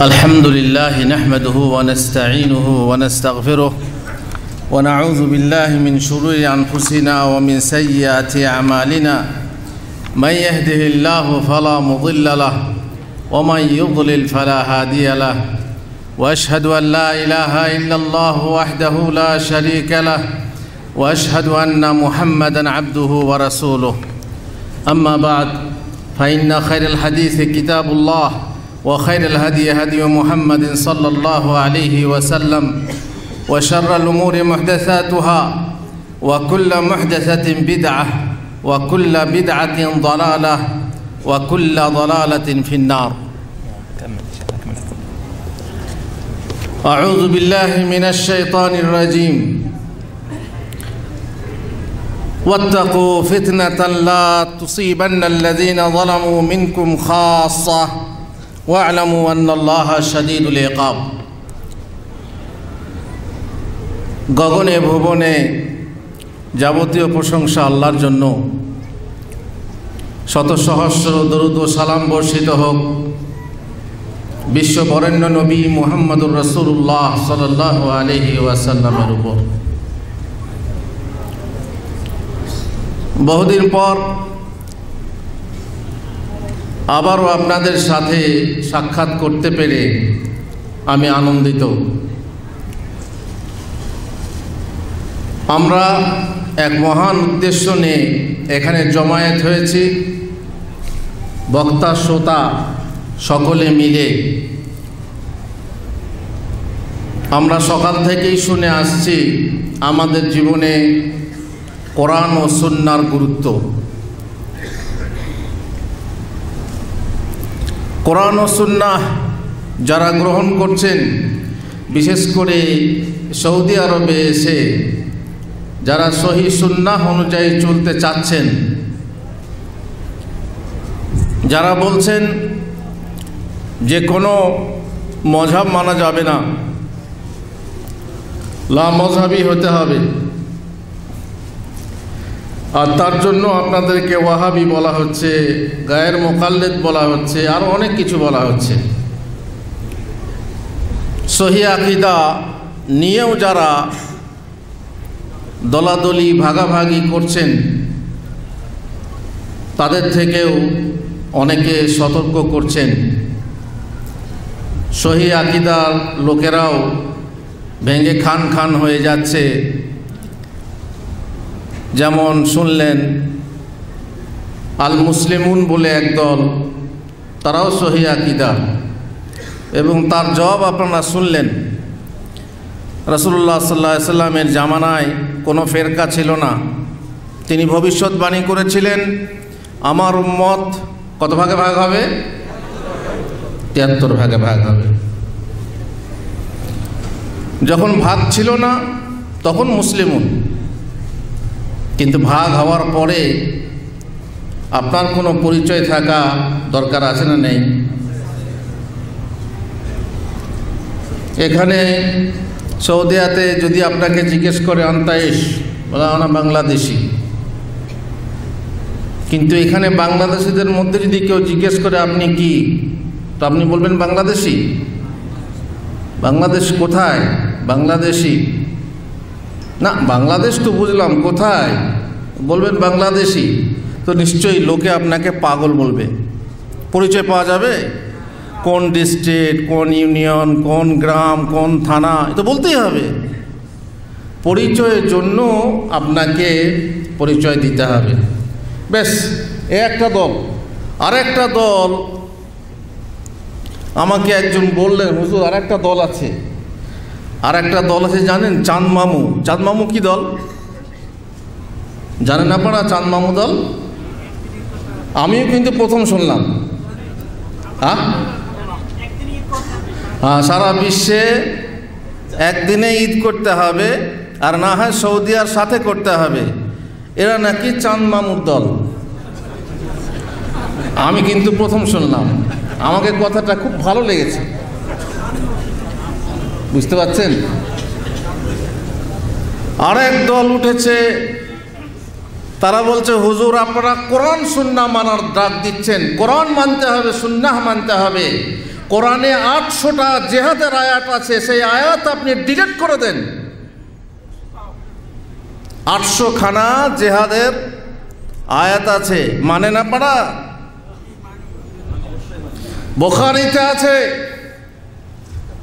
الحمد لله نحمده ونستعينه ونستغفره ونعوذ بالله من شرور أنفسنا ومن سيئات أعمالنا من يهده الله فلا مضل له ومن يضلل فلا هادي له وأشهد أن لا إله إلا الله وحده لا شريك له وأشهد أن محمدا عبده ورسوله أما بعد فإن خير الحديث كتاب الله وخير الهدي هدي محمد صلى الله عليه وسلم وشر الأمور محدثاتها وكل محدثة بدعة وكل بدعة ضلالة وكل ضلالة في النار. أعوذ بالله من الشيطان الرجيم. واتقوا فتنة لا تصيبن الذين ظلموا منكم خاصة واعلموا أن الله شديد العقاب. গগনে ভুবনে যাবতীয় প্রশংসা আল্লাহর জন্য, শত সহস্র দরুদ ও সালাম বর্ষিত হোক বিশ্ব বরেণ্য নবী মুহাম্মদুর রাসূলুল্লাহ সাল্লাল্লাহু আলাইহি ওয়াসাল্লামের উপর। বহুদিন পর আবারও আপনাদের সাথে সাক্ষাৎ করতে পেরে আমি আনন্দিত। আমরা এক মহান উদ্দেশ্য নিয়ে এখানে জমায়েত হয়েছি, বক্তা শ্রোতা সকলে মিলে। আমরা সকাল থেকেই শুনে আসছি আমাদের জীবনে কোরআন ও সুন্নাহর গুরুত্ব। কোরআন ও সুন্নাহ যারা গ্রহণ করছেন, বিশেষ করে সৌদি আরবে এসে যারা সহি সুন্নাহ অনুযায়ী চলতে চাচ্ছেন, যারা বলছেন যে কোনো মযহাব মানা যাবে না, লা মযহাবি হতে হবে, আর তার জন্য আপনাদেরকে ওয়াহাবি বলা হচ্ছে, গায়ের মোকাল্লেদ বলা হচ্ছে, আরও অনেক কিছু বলা হচ্ছে। সহি আকীদা নিয়েও যারা দলাদলি ভাগাভাগি করছেন, তাদের থেকেও অনেকে সতর্ক করছেন। সহি আকীদার লোকেরাও ভেঙে খান খান হয়ে যাচ্ছে। যেমন শুনলেন আল মুসলিমুন বলে একদল, তারাও সহি আকীদা, এবং তার জবাব আপনারা শুনলেন। রাসূলুল্লাহ সাল্লাল্লাহু আলাইহি সাল্লামের জামানায় কোনো ফেরকা ছিল না। তিনি ভবিষ্যৎবাণী করেছিলেন আমার উম্মত কত ভাগে ভাগ হবে? 73 ভাগে ভাগ হবে। যখন ভাগ ছিল না তখন মুসলিমুন, কিন্তু ভাগ হওয়ার পরে আপনার কোনো পরিচয় থাকা দরকার আছে না নেই? এখানে সৌদিয়াতে যদি আপনাকে জিজ্ঞেস করে আন্তাইশ, বলা না বাংলাদেশি। কিন্তু এখানে বাংলাদেশিদের মধ্যে যদি কেউ জিজ্ঞেস করে আপনি কি, তো আপনি বলবেন বাংলাদেশি। বাংলাদেশ কোথায়? বাংলাদেশি না, বাংলাদেশ তো বুঝলাম, কোথায়? বলবেন বাংলাদেশি। তো নিশ্চয়ই লোকে আপনাকে পাগল বলবে। পরিচয় পাওয়া যাবে? কোন ডিস্ট্রিক্ট, কোন ইউনিয়ন, কোন গ্রাম, কোন থানা, এ তো বলতেই হবে। পরিচয়ের জন্য আপনাকে পরিচয় দিতে হবে। বেশ, এ একটা দল। আর একটা দল, আমাকে একজন বললেন হুজুর আর একটা দল আছে। আর একটা দল আছে জানেন? চাঁদ মামু। চাঁদ মামু কি দল জানেন আপনারা? চাঁদ মামু দল আমিও কিন্তু প্রথম শুনলাম। হ্যাঁ, সারা বিশ্বে একদিনে ঈদ করতে হবে, আর না হয় সৌদি আর সাথে করতে হবে। এরা নাকি চাঁদ মামুর দল। আমি কিন্তু প্রথম শুনলাম। আমাকে কথাটা খুব ভালো লেগেছে, বুঝতে পারছেন? আরেক দল উঠেছে, তারা বলছে হুজুর আপনারা কোরআন সুন্নাহ মানার ডাক দিচ্ছেন। কোরআন মানতে হবে, সুন্নাহ মানতে হবে। কোরআনে 800টা জিহাদের আয়াত আছে, সেই আয়াত আপনি ডিলিট করে দেন। 800 খানা জিহাদের আয়াত আছে, মানে না পারা? বুখারীতে আছে,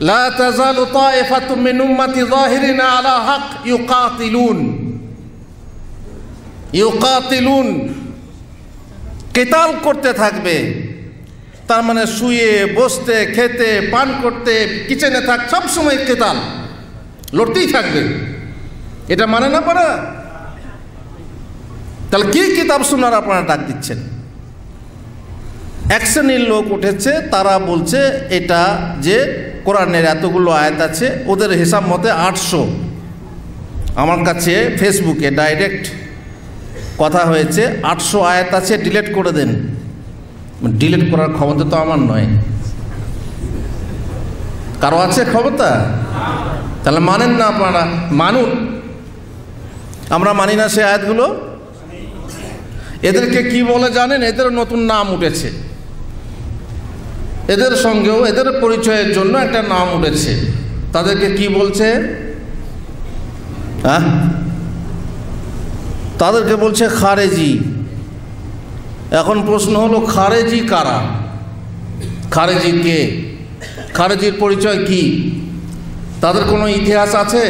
লা তাযালু তায়েফাতুম মিন উম্মতি যাহিরিনা আলা হক ইউকাতিলুন, কিতাল করতে থাকবে। তার মানে শুয়ে বসতে, খেতে, পান করতে, কিচেনে থাক, সবসময় কিতাল, লড়তেই থাকবে। এটা মানে না পারা? তাহলে কি কিতাব সুন্নাহর আপনারা ডাক দিচ্ছেন? এক শ্রেণীর লোক উঠেছে, তারা বলছে এটা যে কোরআনের এতগুলো আয়াত আছে, ওদের হিসাব মতে 800। আমার কাছে ফেসবুকে ডাইরেক্ট কথা হয়েছে, 800 আয়াত আছে, ডিলিট করে দেন। ডিলিট করার ক্ষমতা তো আমার নয়, কারো আছে ক্ষমতা? তাহলে মানেন না আপনারা? মানুন। আমরা মানি না সে আয়াতগুলো। এদেরকে কি বলে জানেন? এদের নতুন নাম উঠেছে, এদের সঙ্গেও এদের পরিচয়ের জন্য একটা নাম উঠেছে। তাদেরকে কি বলছে? তাদেরকে বলছে খারেজি। এখন প্রশ্ন হলো, খারেজি কারা? খারেজি কে? খারেজির পরিচয় কি? তাদের কোনো ইতিহাস আছে?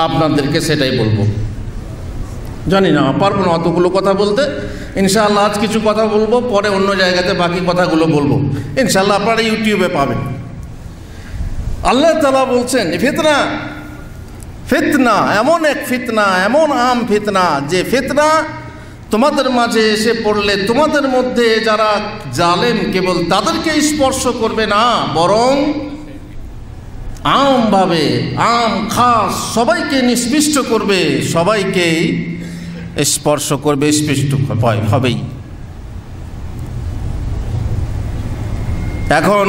আপনাদেরকে সেটাই বলবো। জানি না, পারবো না অতগুলো কথা বলতে। ইনশাআল্লাহ আজ কিছু কথা বলবো, পরে অন্য জায়গাতে বাকি কথাগুলো বলবো। ইনশাআল্লাহ আপনারা ইউটিউবে পাবেন। আল্লাহ তাআলা বলছেন, ফিতনা, ফিতনা এমন এক ফিতনা, এমন আম ফিতনা, যে ফিতনা তোমাদের মাঝে এসে পড়লে তোমাদের মধ্যে যারা জালেম কেবল তাদেরকে স্পর্শ করবে না, বরং আমভাবে, আম খাস সবাইকে নিষ্পিষ্ট করবে, সবাইকেই স্পর্শ করবে, স্পষ্ট হবেই। এখন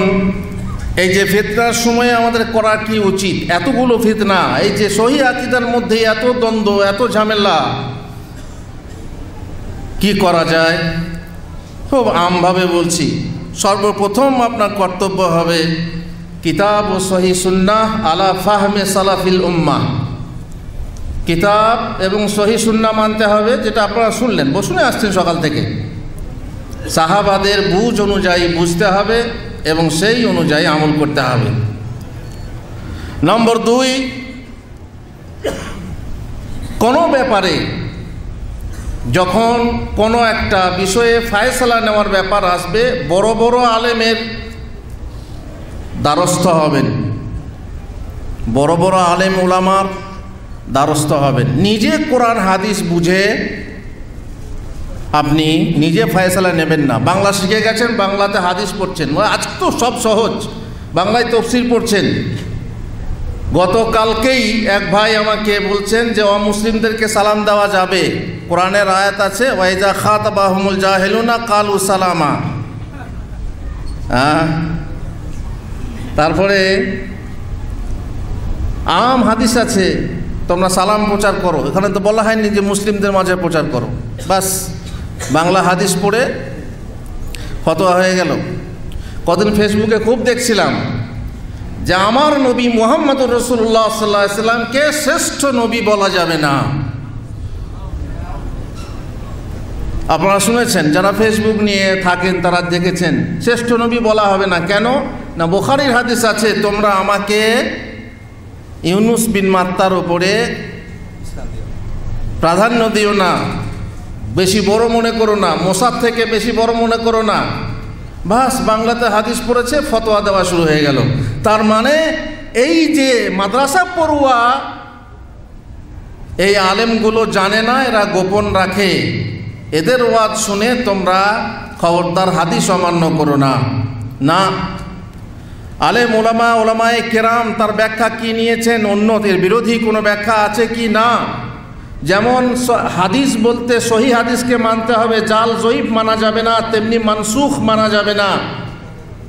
এই যে ফিতনার সময়ে আমাদের করা কি উচিত? এতগুলো ফিতনা, এই যে সহিহ আকীদার মধ্যে এত দ্বন্দ্ব, এত ঝামেলা, কি করা যায়? খুব আমভাবে বলছি। সর্বপ্রথম আপনার কর্তব্য হবে কিতাব ও সহিহ সুন্নাহ আলা ফাহমে সালাফিল উম্মাহ। কিতাব এবং সহিহ সুন্নাহ মানতে হবে, যেটা আপনারা শুনলেন, শুনে আসছেন সকাল থেকে। সাহাবাদের বুঝ অনুযায়ী বুঝতে হবে এবং সেই অনুযায়ী আমল করতে হবে। নম্বর 2, কোনো ব্যাপারে যখন কোনো একটা বিষয়ে ফায়সালা নেওয়ার ব্যাপার আসবে, বড় বড় আলেমের দ্বারস্থ হবেন, বড় বড় আলেম উলামার দ্বারস্থ হবেন। নিজে কোরআন হাদিস বুঝে আপনি নিজে ফায়সালা নেবেন না। বাংলা শিখে গেছেন, বাংলাতে হাদিস পড়ছেন, আজ তো সব সহজ, বাংলায় তাফসীর পড়ছেন। গতকালকেই এক ভাই আমাকে বলছেন যে অমুসলিমদেরকে সালাম দেওয়া যাবে, কোরআনের আয়াত আছে, ওয়াইজা খাতাবাহুমুল জাহিলুনা কালু সালামা। তারপরে আম হাদিস আছে, তোমরা সালাম প্রচার করো। এখানে তো বলা হয়নি যে মুসলিমদের মাঝে প্রচার করো। বাস বাংলা হাদিস পড়ে ফতোয়া হয়ে গেল। কদিন ফেসবুকে খুব দেখছিলাম যে আমার নবী মুহাম্মদুর রাসূলুল্লাহ সাল্লাল্লাহু আলাইহি সাল্লামকে শ্রেষ্ঠ নবী বলা যাবে না। আপনারা শুনেছেন, যারা ফেসবুক নিয়ে থাকেন তারা দেখেছেন, শ্রেষ্ঠ নবী বলা হবে না। কেন না? বুখারীর হাদিস আছে, তোমরা আমাকে ইউনুস বিন মাত্তার উপরে প্রাধান্য দিও না, বেশি বড় মনে করো না, মোসাদ থেকে বেশি বড় মনে করো না। বাস বাংলাতে হাদিস পড়েছে, ফতোয়া দেওয়া শুরু হয়ে গেল। তার মানে এই যে মাদ্রাসা পড়ুয়া এই আলেমগুলো জানে না, এরা গোপন রাখে। এদের ওয়াজ শুনে তোমরা খবরদার হাদিস অমান্য করো না। না, আলেম ওলামা, ওলামায়ে কেরাম তার ব্যাখ্যা কি নিয়েছেন, অন্যদের বিরোধী কোনো ব্যাখ্যা আছে কি না। যেমন হাদিস বলতে সহি হাদিসকে মানতে হবে, জাল জয়ীফ মানা যাবে না, তেমনি মানসুখ মানা যাবে না।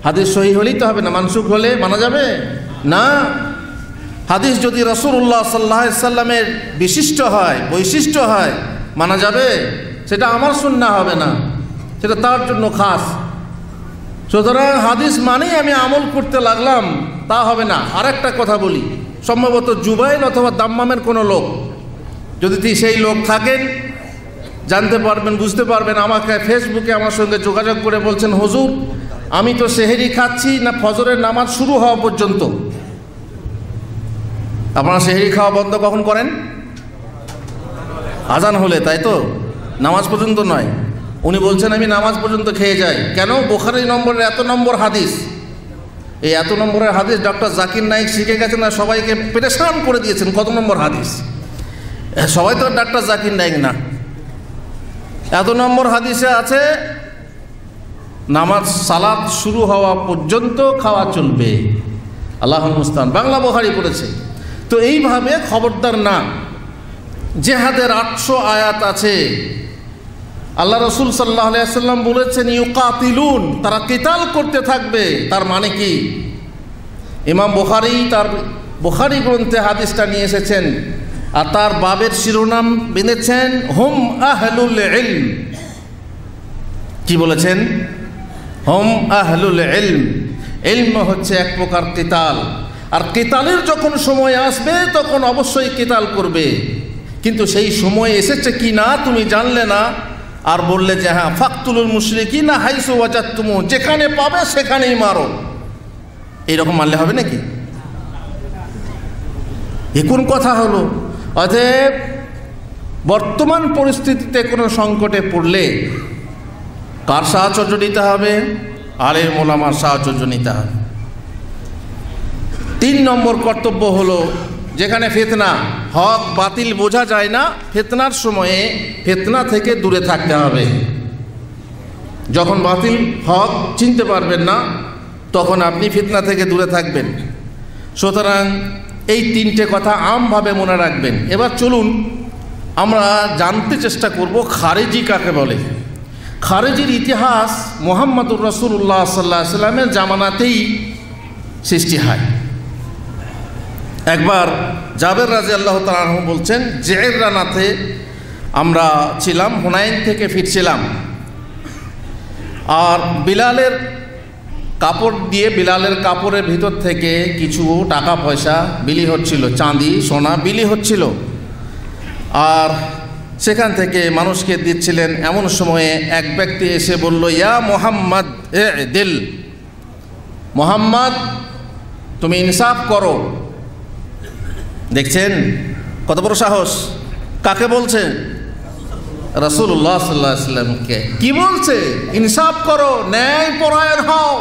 হাদিস সহি হলেই তো হবে না, মানসুখ হলে মানা যাবে না। হাদিস যদি রাসূলুল্লাহ সাল্লাল্লাহু আলাইহি সাল্লামের বিশিষ্ট হয়, বৈশিষ্ট্য হয়, মানা যাবে। সেটা আমার সুন্নাহ হবে না, সেটা তার জন্য খাস। সুতরাং হাদিস মানেই আমি আমল করতে লাগলাম তা হবে না। আরেকটা কথা বলি, সম্ভবত জুবাইল অথবা দাম্মামের কোনো লোক যদি সেই লোক থাকেন, জানতে পারবেন, বুঝতে পারবেন, আমাকে ফেসবুকে আমার সঙ্গে যোগাযোগ করে বলছেন, হুজুর আমি তো সেহরি খাচ্ছি না ফজরের নামাজ শুরু হওয়া পর্যন্ত। আপনারা সেহরি খাওয়া বন্ধ কখন করেন? আজান হলে, তাই তো? নামাজ পর্যন্ত নয়। উনি বলছেন আমি নামাজ পর্যন্ত খেয়ে যাই। কেন? বুখারী নম্বরের এত নম্বর হাদিস। এই এত নম্বরের হাদিস ডক্টর জাকির নায়েক শিখে গেছেন আর সবাইকে পেরেশান করে দিয়েছেন। কত নম্বর হাদিস? সবাই তো ডক্টর জাকির নায়েক না। এত নম্বর হাদিসে আছে নামাজ সালাত শুরু হওয়া পর্যন্ত খাওয়া চলবে। আল্লাহুল মুস্তাআন। বাংলা বুখারী পড়েছে। তো এইভাবে খবরদার না। জিহাদের 800 আয়াত আছে। আল্লাহ রসুল সাল্লাল্লাহু আলাইহি ওয়াসাল্লাম বলেছেন ইউকাতিলুন, তারা কিতাল করতে থাকবে। তার মানে কি? ইমাম বুখারী তার বুখারী গ্রন্থে হাদিসটা নিয়ে এসেছেন আর তার বাবের শিরোনাম বেঁধেছেন হুম আহলুল ইলম। কি বলেছেন? হুম আহলুল ইলম। ইলম হচ্ছে এক প্রকার কিতাল, আর কিতালের যখন সময় আসবে তখন অবশ্যই কিতাল করবে। কিন্তু সেই সময় এসেছে কি না তুমি জানলে না, আর বললে যে হ্যাঁ ফাকতুলুল মুশরিকিনা হাইসু ওয়াজাদতুমু, যেখানে পাবে সেখানেই মারো। এইরকম মারলে হবে নাকি? এ কোন কথা হলো? অতএব বর্তমান পরিস্থিতিতে কোনো সংকটে পড়লে কার সাহায্য নিতে হবে? আলেম ওলামার সাহায্য নিতে হবে। 3 নম্বর কর্তব্য হলো, যেখানে ফিতনা, হক বাতিল বোঝা যায় না, ফিতনার সময়ে ফিতনা থেকে দূরে থাকতে হবে। যখন বাতিল হক চিনতে পারবেন না তখন আপনি ফিতনা থেকে দূরে থাকবেন। সুতরাং এই 3টে কথা আমভাবে মনে রাখবেন। এবার চলুন আমরা জানতে চেষ্টা করব খারেজি কাকে বলে। খারেজির ইতিহাস মুহাম্মদুর রাসূলুল্লাহ সাল্লাল্লাহু আলাইহি ওয়াসাল্লামের জামানাতেই সৃষ্টি হয়। একবার জাবের রাদিয়াল্লাহু তাআলা আনহু বলছেন, জিররানাতে আমরা ছিলাম, হুনাইন থেকে ফিরছিলাম, আর বিলালের কাপড় দিয়ে, বিলালের কাপড়ের ভিতর থেকে কিছু টাকা পয়সা বিলি হচ্ছিল, চাঁদি সোনা বিলি হচ্ছিল, আর সেখান থেকে মানুষকে দিচ্ছিলেন। এমন সময়ে এক ব্যক্তি এসে বলল, ইয়া মুহাম্মদ ইদিল, মুহাম্মদ তুমি ইনসাফ করো। দেখছেন কত বড় সাহস! কাকে বলছে? রাসূলুল্লাহ সাল্লাল্লাহু আলাইহি ওয়াসাল্লামকে। কি বলছে? ইনসাফ করো, ন্যায় পরায়ণ হও।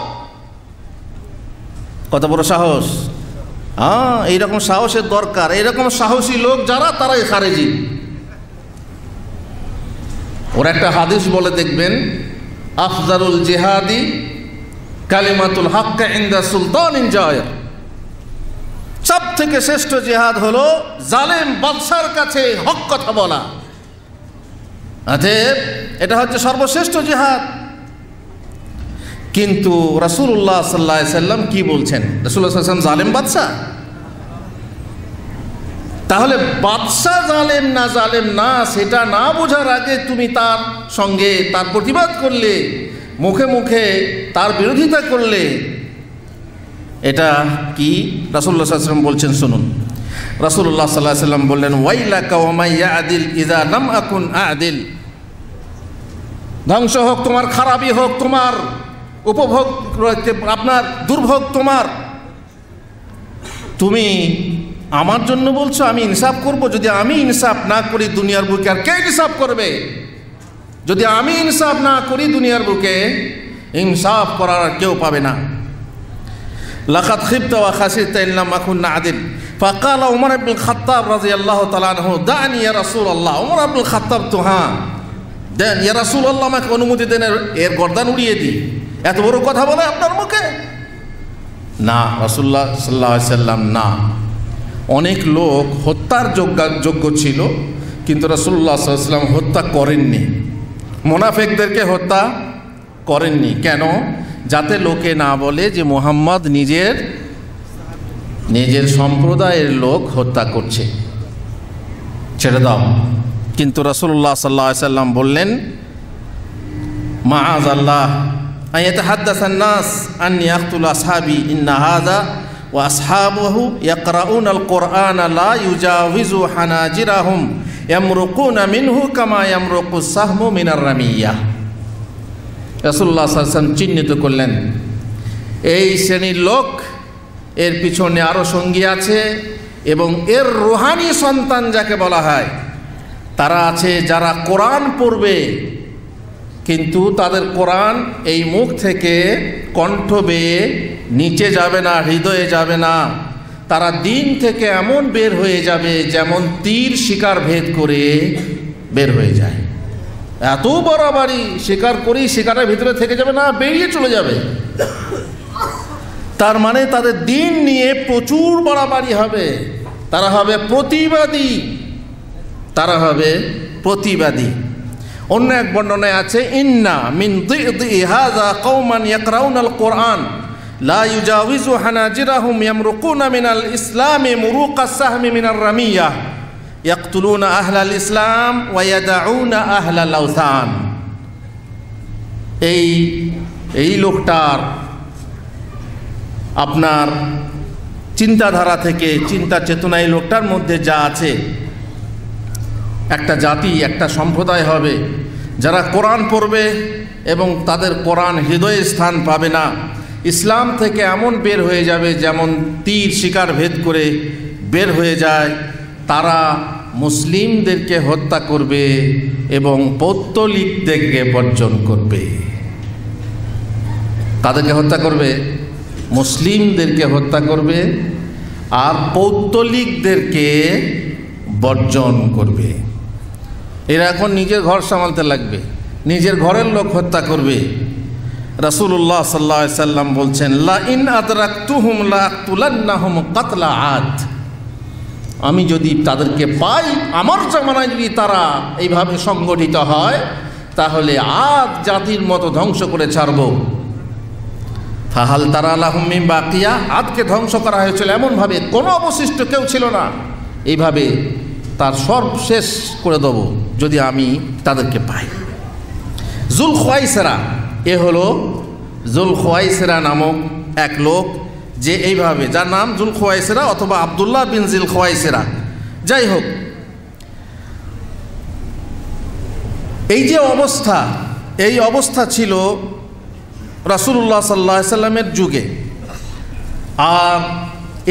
কত বড় সাহস! এইরকম সাহসের দরকার। এইরকম সাহসী লোক যারা, তারাই খারেজি। ওর একটা হাদিস বলে দেখবেন, আফজালুল জিহাদি কালিমাতুল হক ইনদা সুলতানিন জায়ের। সব থেকে শ্রেষ্ঠ জিহাদ হলো জালেম বাদশার কাছে হক কথা বলা। এটা হচ্ছে সর্বশ্রেষ্ঠ জিহাদ। কিন্তু রাসূলুল্লাহ সাল্লাল্লাহু আলাইহি ওয়াসাল্লাম কি বলছেন? রাসূলুল্লাহ সাল্লাল্লাহু আলাইহি ওয়াসাল্লাম জালেম বাদশা? তাহলে বাদশা জালেম না সেটা না বোঝার আগে তুমি তার সঙ্গে তার প্রতিবাদ করলে, মুখে মুখে তার বিরোধিতা করলে, এটা কি? রাসূলুল্লাহ সাল্লাল্লাহু আলাইহি ওয়াসাল্লাম বলছেন, শুনুন। রাসূলুল্লাহ সাল্লাল্লাহু আলাইহি ওয়াসাল্লাম বললেন, ওয়াইলাকা ওয়া মান ইয়াদিল ইযা লাম আকুন আদিল। ধ্বংস হোক তোমার, খারাপই হোক তোমার, উপভোগ আপনার, দুর্ভোগ তোমার। তুমি আমার জন্য বলছো আমি ইনসাফ করব? যদি আমি ইনসাফ না করি দুনিয়ার বুকে আর কে ইনসাফ করবে? যদি আমি ইনসাফ না করি দুনিয়ার বুকে, ইনসাফ করার আর কেউ পাবে না। লাকাদ খিবতা ওয়া খাসিরতা ইন লাম আকুন আদিল। ফাকালা উমর ইবনুল খাত্তাব রাদিয়াল্লাহু তাআলা আনহু, দানি ইয়া রাসূলুল্লাহ। উমর ইবনুল খাত্তাব তো দেন, ইয়া রাসূলুল্লাহ, আমাকে অনুমতি দেন, এর গর্দান উড়িয়ে দিই। এত বড় কথা বলে আপনার মুখে? না, রাসূলুল্লাহ সাল্লাল্লাহু আলাইহি ওয়াসাল্লাম না। অনেক লোক হত্যার যোগ্য ছিল, কিন্তু রাসূলুল্লাহ সাল্লাল্লাহু আলাইহি ওয়াসাল্লাম হত্যা করেননি। মুনাফিকদেরকে হত্যা করেননি। কেন? যাতে লোকে না বলে যে মুহাম্মদ নিজের সম্প্রদায়ের লোক হত্যা করছে, ছেড়ে দাও। কিন্তু রাসূলুল্লাহ সাল্লাল্লাহু আলাইহি ওয়াসাল্লাম বললেন, মাআযাল্লাহ, আয়াতাহাদ্দাসান নাস আন্নী আক্তুল আসহাবি ইন্না হাযা ওয়া আসহাবুহু ইয়াকরাউনাল কুরআনা লা ইউজাউযু হানাজিরাহুম ইয়ামরুকুনা মিনহু কামা ইয়ামরুকুস সাহমু মিনার রামিয়াহ। রাসূলুল্লাহ সাল্লাল্লাহু আলাইহি ওয়াসাল্লাম চিহ্নিত করলেন এই শ্রেণীর লোক, এর পিছনে আরও সঙ্গী আছে এবং এর রুহানি সন্তান যাকে বলা হয় তারা আছে যারা কোরআন পড়বে, কিন্তু তাদের কোরআন এই মুখ থেকে কণ্ঠ বেয়ে নিচে যাবে না, হৃদয়ে যাবে না। তারা দিন থেকে এমন বের হয়ে যাবে যেমন তীর শিকার ভেদ করে বের হয়ে যায়। এত বাড়াবাড়ি, শিকার করেই শিকারের ভিতরে থেকে যাবে না, বেরিয়ে চলে যাবে। তার মানে তাদের দিন নিয়ে প্রচুর বাড়াবাড়ি হবে, তারা হবে প্রতিবাদী, তারা হবে প্রতিবাদী। অন্য এক বর্ণনায় আছে ইন্না মিন দিদি হাযা কওমান ইয়াকরাউনাল কুরআন লা ইউজাউযু হানাজিরাহুম ইয়ামরুকুনা মিনাল ইসলামি মুরুকাস সাহমি মিনার রামিয়াহ ইয়াকতুলুনা আহলাল ইসলাম ওয়া ইয়াদাউনা আহলাল আওসান। এই লোকটার আপনার চিন্তাধারা থেকে, চিন্তা চেতনা এই লোকটার মধ্যে যা আছে, একটা জাতি, একটা সম্প্রদায় হবে যারা কোরআন পড়বে এবং তাদের কোরআন হৃদয়ে স্থান পাবে না, ইসলাম থেকে এমন বের হয়ে যাবে যেমন তীর শিকার ভেদ করে বের হয়ে যায়। তারা মুসলিমদেরকে হত্যা করবে এবং পৌত্তলিকদেরকে বর্জন করবে। তাদেরকে হত্যা করবে, মুসলিমদেরকে হত্যা করবে আর পৌত্তলিকদেরকে বর্জন করবে। এরা এখন নিজের ঘর সামালতে লাগবে, নিজের ঘরের লোক হত্যা করবে। রাসূলুল্লাহ সাল্লাল্লাহু আলাইহি সাল্লাম বলছেন লা ইন আদরাকতুহুম লা আকতুলান্নাহুম কাতলা আদ। আমি যদি তাদেরকে পাই, আমার জামানায় যদি তারা এইভাবে সংগঠিত হয়, তাহলে আদ জাতির মতো ধ্বংস করে ছাড়ব। ফাহাল তারা লাহুম মিন বাকিয়া, আদকে ধ্বংস করা হয়েছিল এমনভাবে কোনো অবশিষ্ট কেউ ছিল না। এইভাবে তার সর্ব শেষ করে দেব যদি আমি তাদেরকে পাই। জুলখুয়াইসরা, এ হলো জুলখুয়াইসরা নামক এক লোক, যে এইভাবে, যার নাম জুলখুয়াইসরা অথবা আবদুল্লাহ বিন জুলখুয়াইসরা। যাই হোক, এই যে অবস্থা, এই অবস্থা ছিল রাসূলুল্লাহ সাল্লাল্লাহু আলাইহি সাল্লামের যুগে। আর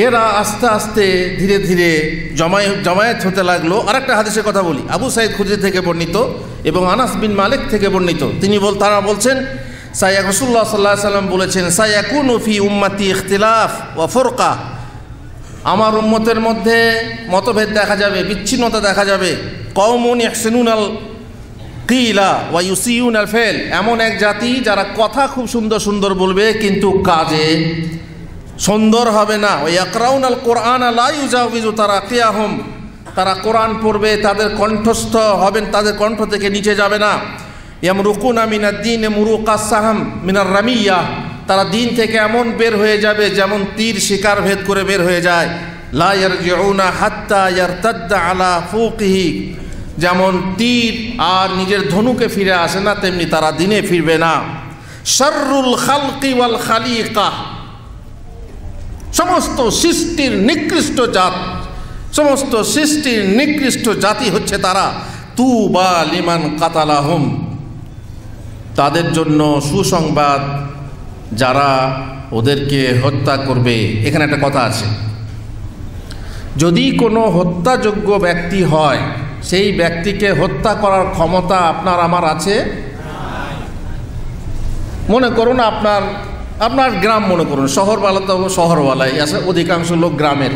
এরা আস্তে আস্তে ধীরে ধীরে জমায়েত হতে লাগলো। আরেকটা হাদিসের কথা বলি, আবু সাঈদ খুদরি থেকে বর্ণিত এবং আনাস বিন মালিক থেকে বর্ণিত। তারা বলছেন রাসূলুল্লাহ সাল্লাল্লাহু আলাইহি সাল্লাম বলেছেন সায়াকুনু ফি উম্মতি ইখতিলাফ ওয়া ফুরকা, আমার উম্মতের মধ্যে মতভেদ দেখা যাবে, বিচ্ছিন্নতা দেখা যাবে। কওমুন ইহসিনুনাল কিলা ওয়া ইউসিউনাল ফেল, এমন এক জাতি যারা কথা খুব সুন্দর সুন্দর বলবে কিন্তু কাজে সুন্দর হবে না। ওয়া ইয়াকরাউনাল কুরআনা লা ইউজাউযু তারাকিয়াহুম, তারা কোরআন পড়বে, তাদের কণ্ঠস্থ হবেন, তাদের কণ্ঠ থেকে নিচে যাবে না। ইয়ামরুকুনা মিনাদ দীন মুরুকাস সাহম মিনার রামিয়াহ, তারা দিন থেকে এমন বের হয়ে যাবে যেমন তীর শিকার ভেদ করে বের হয়ে যায়। লা ইয়ারজিউনা হাত্তা ইয়ারতাদ্দা আলা ফুকিহি, যেমন তীর আর নিজের ধনুকে ফিরে আসে না, তেমনি তারা দিনে ফিরবে না। শাররুল খালকি ওয়াল খালিকা, সমস্ত সৃষ্টির নিকৃষ্ট জাত, সমস্ত সৃষ্টির নিকৃষ্ট জাতি হচ্ছে তারা। তুবা লিমান কাতালাহুম, তাদের জন্য সুসংবাদ যারা ওদেরকে হত্যা করবে। এখানে একটা কথা আছে, যদি কোনো হত্যাযোগ্য ব্যক্তি হয়, সেই ব্যক্তিকে হত্যা করার ক্ষমতা আপনার আমার আছে? মনে করুন আপনার গ্রাম, মনে করুন শহরওয়ালা, তো শহরওয়ালাই আছে, অধিকাংশ লোক গ্রামের।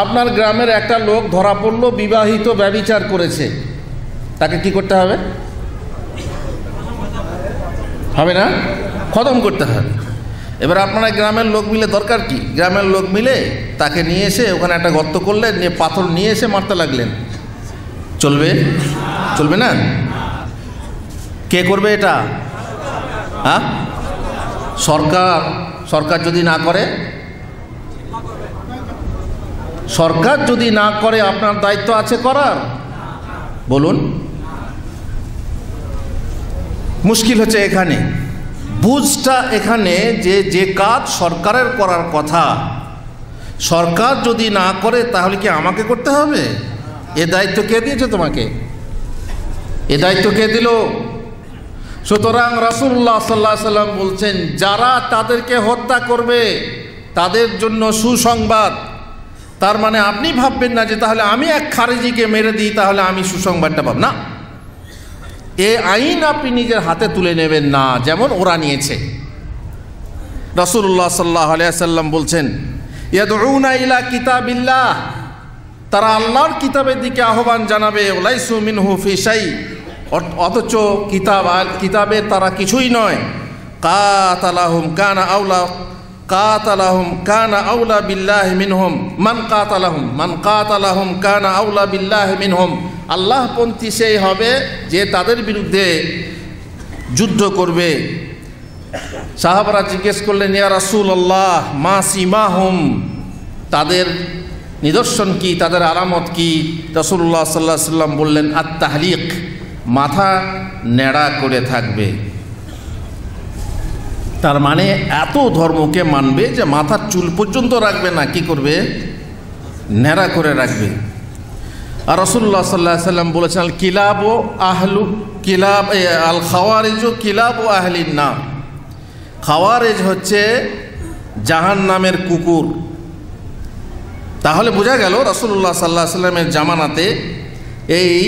আপনার গ্রামের একটা লোক ধরা পড়লো বিবাহিত ব্যভিচার করেছে, তাকে কি করতে হবে? হবে না? খতম করতে হবে। এবার আপনারা গ্রামের লোক মিলে, দরকার কি, গ্রামের লোক মিলে তাকে নিয়ে এসে ওখানে একটা গর্ত করলেন, নিয়ে পাথর নিয়ে এসে মারতে লাগলেন, চলবে? চলবে না। কে করবে এটা? হ্যাঁ, সরকার যদি না করে, সরকার যদি না করে আপনার দায়িত্ব আছে করার? বলুন। মুশকিল হচ্ছে এখানে, বুঝটা এখানে যে কাজ সরকারের করার কথা, সরকার যদি না করে তাহলে কি আমাকে করতে হবে? এ দায়িত্ব কে দিয়েছে তোমাকে? এ দায়িত্ব কে দিল? সুতরাং রাসূলুল্লাহ সাল্লাল্লাহু আলাইহি সাল্লাম বলছেন, যারা তাদেরকে হত্যা করবে তাদের জন্য সুসংবাদ। তার মানে আপনি ভাববেন না যে তাহলে আমি এক খারেজিকে মেরে দিই তাহলে আমি সুসংবাদটা পাব না। এ আইন আপনি নিজের হাতে তুলে নেবেন না, যেমন ওরা নিয়েছে। রাসূলুল্লাহ সাল্লাল্লাহু আলাইহি সাল্লাম বলছেন, ইয়াদউনা ইলা কিতাবিল্লাহ, তারা আল্লাহর কিতাবের দিকে আহ্বান জানাবে, ওয়ালাইসু মিনহু ফি শাই, অথচ কিতাবে তারা কিছুই নয়। কাতালাহুম কানা আউলা বিল্লাহি মিনহুম মান কাতালাহুম কানা আউলা বিল্লাহি মিনহুম। আল্লাহপন্থী সেই হবে যে তাদের বিরুদ্ধে যুদ্ধ করবে। সাহাবারা জিজ্ঞেস করলেন, ইয়া রাসূলুল্লাহ মা সিমাহুম, তাদের নিদর্শন কি, তাদের আলামত কি? রাসূলুল্লাহ সাল্লাল্লাহু আলাইহি সাল্লাম বললেন, আত-তাহলিক, মাথা নেড়া করে থাকবে। তার মানে এত ধর্মকে মানবে যে মাথার চুল পর্যন্ত রাখবে না, কি করবে? নেড়া করে রাখবে। আর রাসূলুল্লাহ সাল্লাল্লাহু আলাইহি সাল্লাম বলেছেন, আল খাওয়ারিজ কিলাব ও আহলিন নার, খাওয়ারেজ হচ্ছে জাহান্নামের কুকুর। তাহলে বোঝা গেল রাসূলুল্লাহ সাল্লাল্লাহু আলাইহি সাল্লামের জামানাতে এই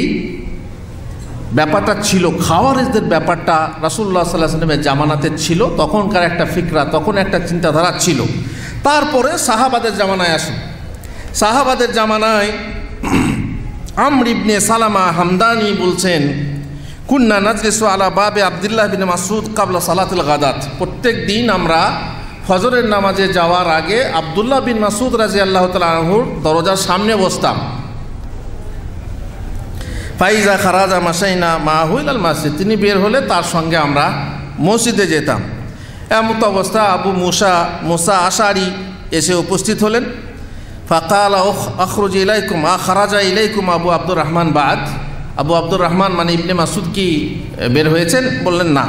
ব্যাপারটা ছিল, খাওয়ারেজদের ব্যাপারটা রাসূলুল্লাহ সাল্লাল্লাহু আলাইহি সাল্লামের জামানাতে ছিল। তখনকার একটা ফিকরা, তখন একটা চিন্তাধারা ছিল। তারপরে সাহাবাদের জামানায় আসুন। সাহাবাদের জামানায় আমর ইবনে সালামা হামদানি বলছেন, কুন্না নাজলিসু আলা বাবে আব্দুল্লাহ বিন মাসউদ কাবলা সালাতুল গাদাত, প্রত্যেক দিন আমরা ফজরের নামাজে যাওয়ার আগে আব্দুল্লাহ বিন মাসউদ রাদিয়াল্লাহু তাআলা আনহুর দরজার সামনে বসতাম। ফাইজা খারাজা মাসাইনা মাহু ইলাল মসজিদ, তিনি বের হলে তার সঙ্গে আমরা মসজিদে যেতাম। এমত অবস্থা আবু মুসা আশারি এসে উপস্থিত হলেন। ফাকালা আখরুজ ইলাইকুম খারাজা ইলাইকুম আবু আব্দুর রহমান বাদ, আবু আব্দুর রহমান মানে ইবনে মাসউদ কি বের হয়েছেন? বললেন না।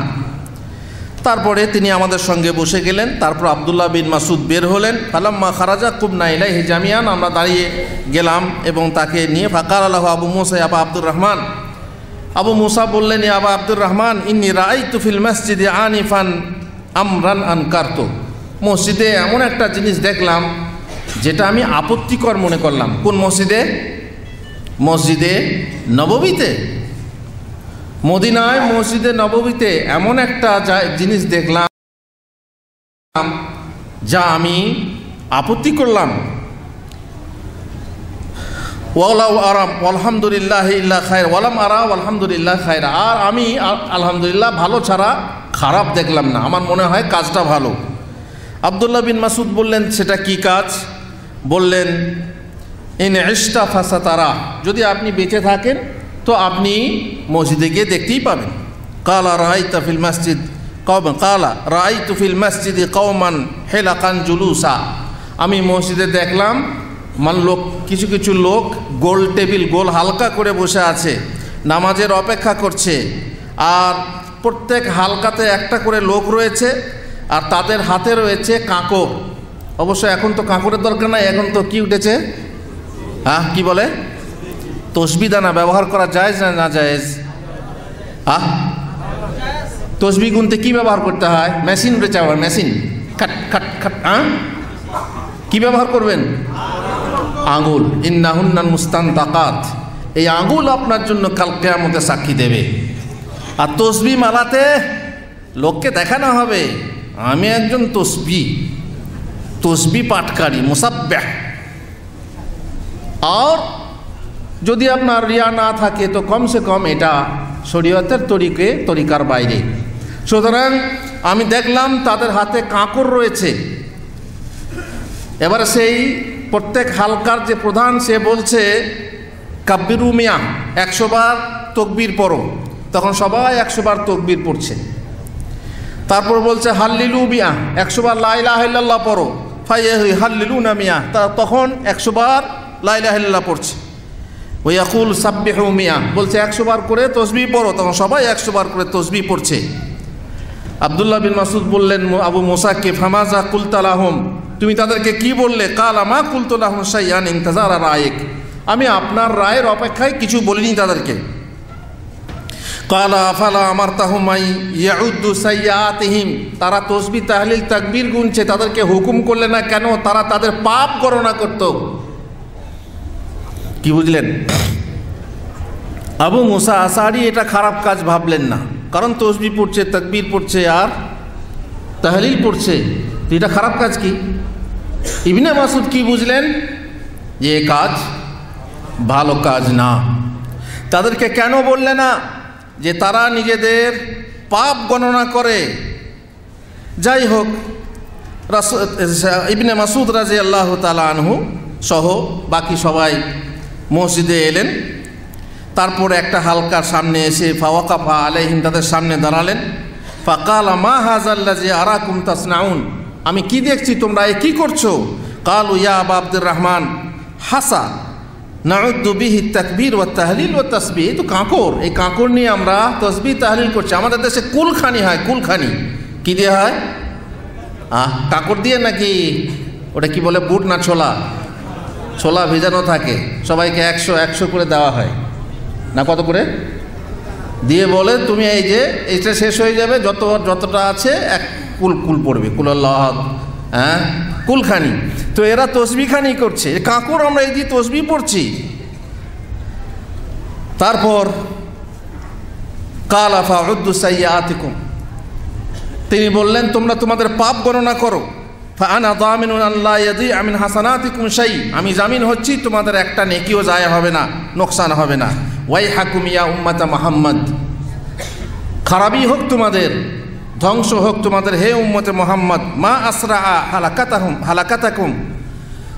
তারপরে তিনি আমাদের সঙ্গে বসে গেলেন। তারপর আব্দুল্লাহ বিন মাসউদ বের হলেন। ফালাম্মা খারাজা কুমনা ইলাইহি জামিয়ান, আমরা দাঁড়িয়ে গেলাম এবং তাকে নিয়ে। ফাকালা লাহু আবু মুসা আবু আব্দুর রহমান, আবু মুসা বললেন, ইয়া আবু আব্দুর রহমান ইন্নী রাআইতু ফিল মসজিদে আনিফান আমরান আনকারতু, মসজিদে এমন একটা জিনিস দেখলাম যেটা আমি আপত্তিকর মনে করলাম। কোন মসজিদে? মসজিদে নববীতে, মদিনায় মসজিদে নববীতে এমন একটা জিনিস দেখলাম যা আমি আপত্তি করলাম। ওয়ালাউ আরাম আলহামদুলিল্লাহ ইল্লা খায়র ওয়ালাম আরা আলহামদুলিল্লাহ খায়রা, আর আমি আলহামদুলিল্লাহ ভালো ছাড়া খারাপ দেখলাম না, আমার মনে হয় কাজটা ভালো। আব্দুল্লাহ বিন মাসউদ বললেন, সেটা কি কাজ? বললেন, ইন ইশতা ফাসাতারা, যদি আপনি বেঁচে থাকেন তো আপনি মসজিদে গিয়ে দেখতেই পাবেন। কালা রাআইতু ফিল মসজিদ কওমান, কালা রাআইতু ফিল মসজিদে কওমান হিলাকান জুলুসা, আমি মসজিদে দেখলাম কিছু কিছু লোক গোল টেবিল, গোল হালকা করে বসে আছে, নামাজের অপেক্ষা করছে। আর প্রত্যেক হালকাতে একটা করে লোক রয়েছে, আর তাদের হাতে রয়েছে কাঁকর। অবশ্য এখন তো কাঁকরের দরকার নাই, এখন তো কি উঠেছে, কি বলে, তসবি দানা ব্যবহার করা জায়েজ না না জায়েজ? তসবি গুনতে কি ব্যবহার করতে হয়? মেশিন উঠেছে, আবার মেশিন, খাট খাট খাট। কি ব্যবহার করবেন? আঙুল। ইন্নাহুন্নাল মুস্তানতাকাত, এই আঙুল আপনার জন্য কাল কিয়ামতে সাক্ষী দেবে। আর তসবি মালাতে লোককে দেখানো হবে আমি একজন তসবি পাঠকারী, মুসাব্বিহ। আর যদি আপনার রিয়া না থাকে তো কমসে কম এটা শরীয়তের তরিকার বাইরে। সুতরাং আমি দেখলাম তাদের হাতে কাঁকর রয়েছে। এবারে সেই প্রত্যেক হালকার যে প্রধান, সে বলছে কাব্বিরু মিয়া, 100 বার তকবীর পড়ো। তখন সবাই 100 বার তকবীর পড়ছে। তারপর বলছে হাল্লিলু মিয়া, 100 বার লা ইলাহা ইল্লাল্লাহ পড়ো। হাল্লিলুনা মিয়া, তারা তখন 100 বার লা ইলাহা ইল্লাল্লাহ পড়ছে। ওয়াকুল সাব্বিহু মিয়া, বলছে 100 বার করে তসবিহ পড়ো। তখন সবাই 100 বার করে তসবিহ পড়ছে। আব্দুল্লাহ বিন মাসউদ বললেন আবু মুসাকে, ফামাজা কুলতা লাহুম, তুমি তাদেরকে কি বললে? কালা মা কুলতু লাহুম শাইআন ইনতাজারা রায়ক, আমি আপনার রায়ের অপেক্ষায় কিছু বলিনি তাদেরকে। কালা আফালা আমারতাহুম আই ইয়াউদ্দু সাইয়্যাতিহিম, তারা তাসবিহ তাহলিল তাকবীর গুনছে, তাদেরকে হুকুম করলে না কেন তারা তাদের পাপ গণনা করত? কি বুঝলেন? আবু মুসা আশআরী এটা খারাপ কাজ ভাবলেন না, কারণ তাসবিহ পড়ছে, তাকবীর পড়ছে আর তাহলিল পড়ছে, তো এটা খারাপ কাজ কি? ইবনে মাসউদ কি বুঝলেন? যে এ কাজ ভালো কাজ না। তাদেরকে কেন বললে না? যে তারা নিজেদের পাপ গণনা করে। যাই হোক, ইবনে মাসউদ রাদিয়াল্লাহু তাআলা আনহু সহ বাকি সবাই মসজিদে এলেন। তারপরে একটা হালকার সামনে এসে ফাওয়াকাফা আলাইহিম, তাদের সামনে দাঁড়ালেন। ফাকালা মা হাযাল্লাযী আরাকুম তাসনাউন, আমি কি দেখছি তোমরা এ কি করছো? কালু ইয়া আবা আব্দুর রহমান হাসা নাউদ্দু বিহি তাকবীর ওয়া তাহলিল ওয়া তাসবিহ, তো কাঁকর, এই কাঁকর নিয়ে আমরা তাসবিহ তাহলিল করছি। আমাদের দেশে কুলখানি হয়, কুলখানি কি দিয়ে হয়? কাঁকর দিয়ে নাকি ওটা কি বলে, বুট না ছোলা? ছোলা ভেজানো থাকে, সবাইকে 100 করে দেওয়া হয় না, কত করে দিয়ে বলে তুমি এই যে এটা শেষ হয়ে যাবে, যতটা আছে এক কুল পড়বে, কুল্লাহ, হ্যাঁ কুলখানি। তো এরা তসবিখানি করছে, কাঁকর আমরা এই দিয়ে তসবিহ পড়ছি। তারপর কালা ফাউদ্দু সাইয়্যাতিকুম, তিনি বললেন তোমরা তোমাদের পাপ গণনা করো। ফাআনা যামিনুন আল্লা ইয়াযিআ মিন হাসানাতিকুম শাই, আমি জামিন হচ্ছি তোমাদের একটা নেকিও যায় হবে না, নোকসান হবে না। ওয়াইহাকুম ইয়া উম্মাতা মুহাম্মদ, খারাপই হোক তোমাদের, ধ্বংস হোক তোমাদের হে উম্মতে মুহাম্মদ। মা আসরা হালাকাতাকুম,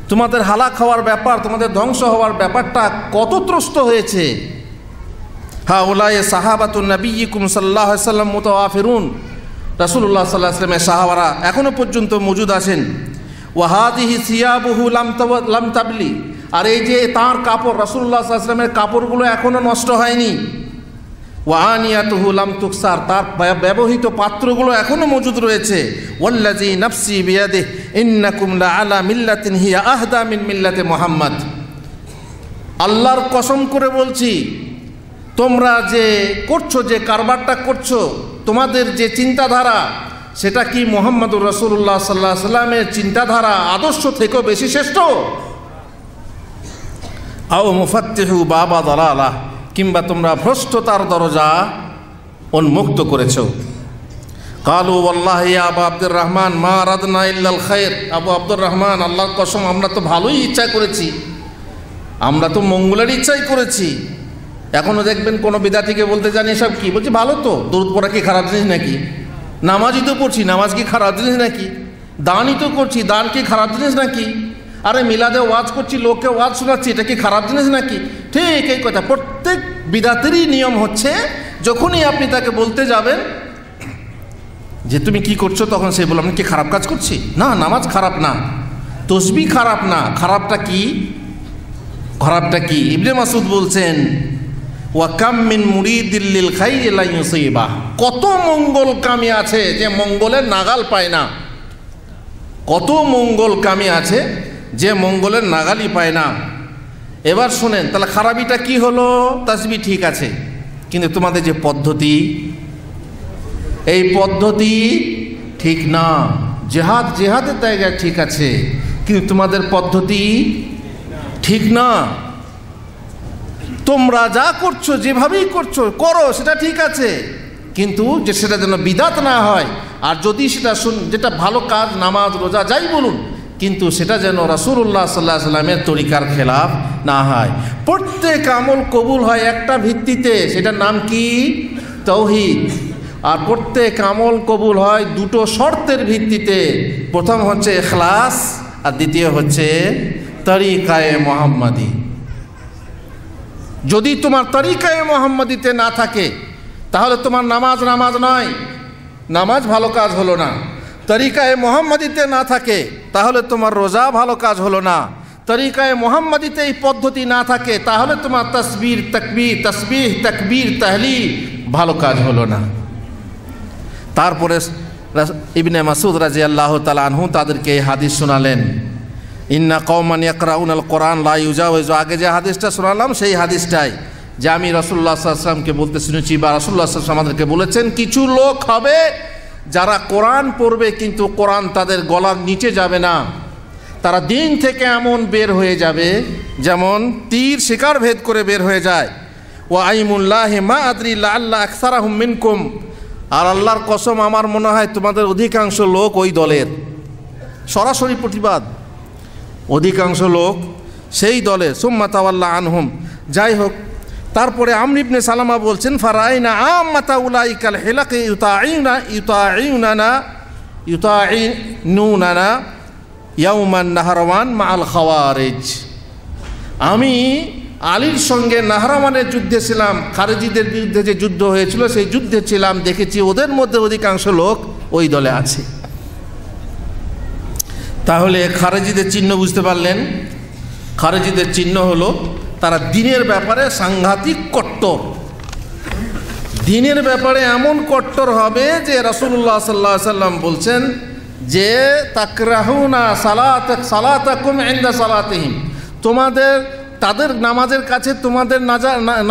তোমাদের হালাক হওয়ার ব্যাপার, তোমাদের ধ্বংস হওয়ার ব্যাপারটা কত ত্রস্ত হয়েছে। হাউলায়ে সাহাবাতুন নবিয়্যিকুম সাল্লাল্লাহু আলাইহি ওয়াসাল্লাম মুতাওয়াফিরুন, রাসূলুল্লাহ সাল্লাল্লাহু আলাইহি ওয়াসাল্লামের সাহাবারা এখনো পর্যন্ত মজুদ আছেন। ওয়া হাদিহি সিয়াবুহু লাম তাবলি, আর এই যে তাঁর কাপড়, রাসূলুল্লাহ সাল্লাল্লাহু আলাইহি ওয়াসাল্লামের কাপড়গুলো এখনো নষ্ট হয়নি। ওয়া আনিয়াতুহু লাম তুকসার, তার ব্যবহৃত পাত্রগুলো এখনো মজুদ রয়েছে। ওয়াল্লাযী নাফসি বিয়াদিহি ইন্নাকুম লাআলা মিল্লাতিন হিয়া আহদা মিন মিল্লাতি মুহাম্মদ, আল্লাহর কসম করে বলছি, তোমরা যে করছো, যে কারবারটা করছো, তোমাদের যে চিন্তাধারা, সেটা কি মুহাম্মদুর রাসূলুল্লাহ সাল্লাল্লাহু আলাইহি ওয়াসাল্লামের চিন্তাধারা আদর্শ থেকেও বেশি শ্রেষ্ঠ? আও মুফাত্তিহু বাবা দালালাহ, কিংবা তোমরা ভ্রষ্টতার দরজা উন্মুক্ত করেছো। কালু ওয়াল্লাহি ইয়া আবু আব্দুর রহমান মা আরাদনা ইল্লাল খায়র, আবু আব্দুর রহমান আল্লাহর কসম আমরা তো ভালোই ইচ্ছা করেছি, আমরা তো মঙ্গলের ইচ্ছাই করেছি। এখনও দেখবেন কোনো বিদাতিকে বলতে জানি সব কি বলছি, ভালো তো, দরুদ পড়া কি খারাপ জিনিস নাকি? নামাজই তো পড়ছি, নামাজ কি খারাপ জিনিস নাকি? দানই তো করছি, দান কি খারাপ জিনিস নাকি? আরে মিলাদে ওয়াজ করছি, লোককে ওয়াজ শোনাচ্ছি, এটা কি খারাপ জিনিস নাকি? ঠিক এই কথা। প্রত্যেক বিদাতেরই নিয়ম হচ্ছে, যখনই আপনি তাকে বলতে যাবেন যে তুমি কি করছো, তখন সে বলল আমি কি খারাপ কাজ করছি? না, নামাজ খারাপ না, তসবিহ খারাপ না, খারাপটা কি? খারাপটা কি? ইবনে মাসউদ বলছেন ওয়া কাম মিন মুরিদিল লিল খাইরি লা ইউসিবা, কত মঙ্গল কামি আছে যে মঙ্গলের নাগাল পায় না, কত মঙ্গল কামি আছে যে মঙ্গলের নাগালই পায় না। এবার শোনেন, তাহলে খারাপিটা কি হলো? তাসবিহ ঠিক আছে, কিন্তু তোমাদের যে পদ্ধতি, এই পদ্ধতি ঠিক না। জেহাদের জায়গায় ঠিক আছে, কিন্তু তোমাদের পদ্ধতি ঠিক না। তোমরা যা করছো, যেভাবেই করছো করো, সেটা ঠিক আছে, কিন্তু যে সেটা যেন বিদাত না হয়। আর যদি সেটা যেটা ভালো কাজ, নামাজ রোজা যাই বলুন, কিন্তু সেটা যেন রাসূলুল্লাহ সাল্লাল্লাহু আলাইহি ওয়াসাল্লামের তরিকার খেলাফ না হয়। প্রত্যেক আমল কবুল হয় একটা ভিত্তিতে, সেটার নাম কি? তাওহীদ। আর প্রত্যেক আমল কবুল হয় দুটো শর্তের ভিত্তিতে, প্রথম হচ্ছে ইখলাস, আর দ্বিতীয় হচ্ছে তরিকায়ে মুহাম্মাদি। যদি তোমার তরিকায়ে মুহাম্মাদিতে না থাকে, তাহলে তোমার নামাজ নয়, নামাজ ভালো কাজ হলো না। তরিকায়ে মুহাম্মাদিতে না থাকে, তাহলে তোমার রোজা ভালো কাজ হলো না। তরিকায়ে মুহাম্মাদিতে এই পদ্ধতি না থাকে, তাহলে তোমার তসবিহ তাকবীর তাহলিল ভালো কাজ হলো না। তারপরে ইবনে মাসউদ রাদিয়াল্লাহু তাআলা আনহু তাদেরকে এই হাদিস শোনালেন, ইন্না কওমান ইয়াকরাউনাল কোরআন লা ইউজাওয়িজু। আগে যে হাদিসটা শোনালাম সেই হাদিসটাই, যে আমি রাসূলুল্লাহ সাল্লাল্লাহু আলাইহি ওয়াসাল্লামকে বলতে শুনেছি বা রাসূলুল্লাহ সাল্লাল্লাহু আলাইহি ওয়াসাল্লাম আমাদেরকে বলেছেন, কিছু লোক হবে যারা কোরআন পড়বে কিন্তু কোরআন তাদের গলার নিচে যাবে না। তারা দিন থেকে এমন বের হয়ে যাবে যেমন তীর শিকার ভেদ করে বের হয়ে যায়। ওয়া আইমুল্লাহি মা আদরি লাআল্লা আকসারাহুম মিনকুম, আর আল্লাহর কসম আমার মনে হয় তোমাদের অধিকাংশ লোক ওই দলের। সরাসরি প্রতিবাদ, অধিকাংশ লোক সেই দলের। সুম্মা তাওয়াল্লা আনহুম। যাই হোক, তারপরে আমর ইবনে সালামা বলছেন, ফারাইনা আম্মাতা উলাইকাল হিলাকি ইউতাঈনুনা ইয়াউমান নাহরাওয়ান মাআল খাওয়ারিজ। আমি আলীর সঙ্গে নাহরাওয়ানের যুদ্ধে ছিলাম, খারেজিদের বিরুদ্ধে যে যুদ্ধ হয়েছিল সেই যুদ্ধে ছিলাম, দেখেছি ওদের মধ্যে অধিকাংশ লোক ওই দলে আছে। তাহলে খারেজিদের চিহ্ন বুঝতে পারলেন? খারেজিদের চিহ্ন হলো তারা দিনের ব্যাপারে সাংঘাতিক কট্টর, দিনের ব্যাপারে এমন কট্টর হবে যে রাসূলুল্লাহ সাল্লাল্লাহু আলাইহি ওয়াসাল্লাম বলছেন যে তাকরাহুনা সালাতাকুম ইনদা সালাতিহিম, তাদের নামাজের কাছে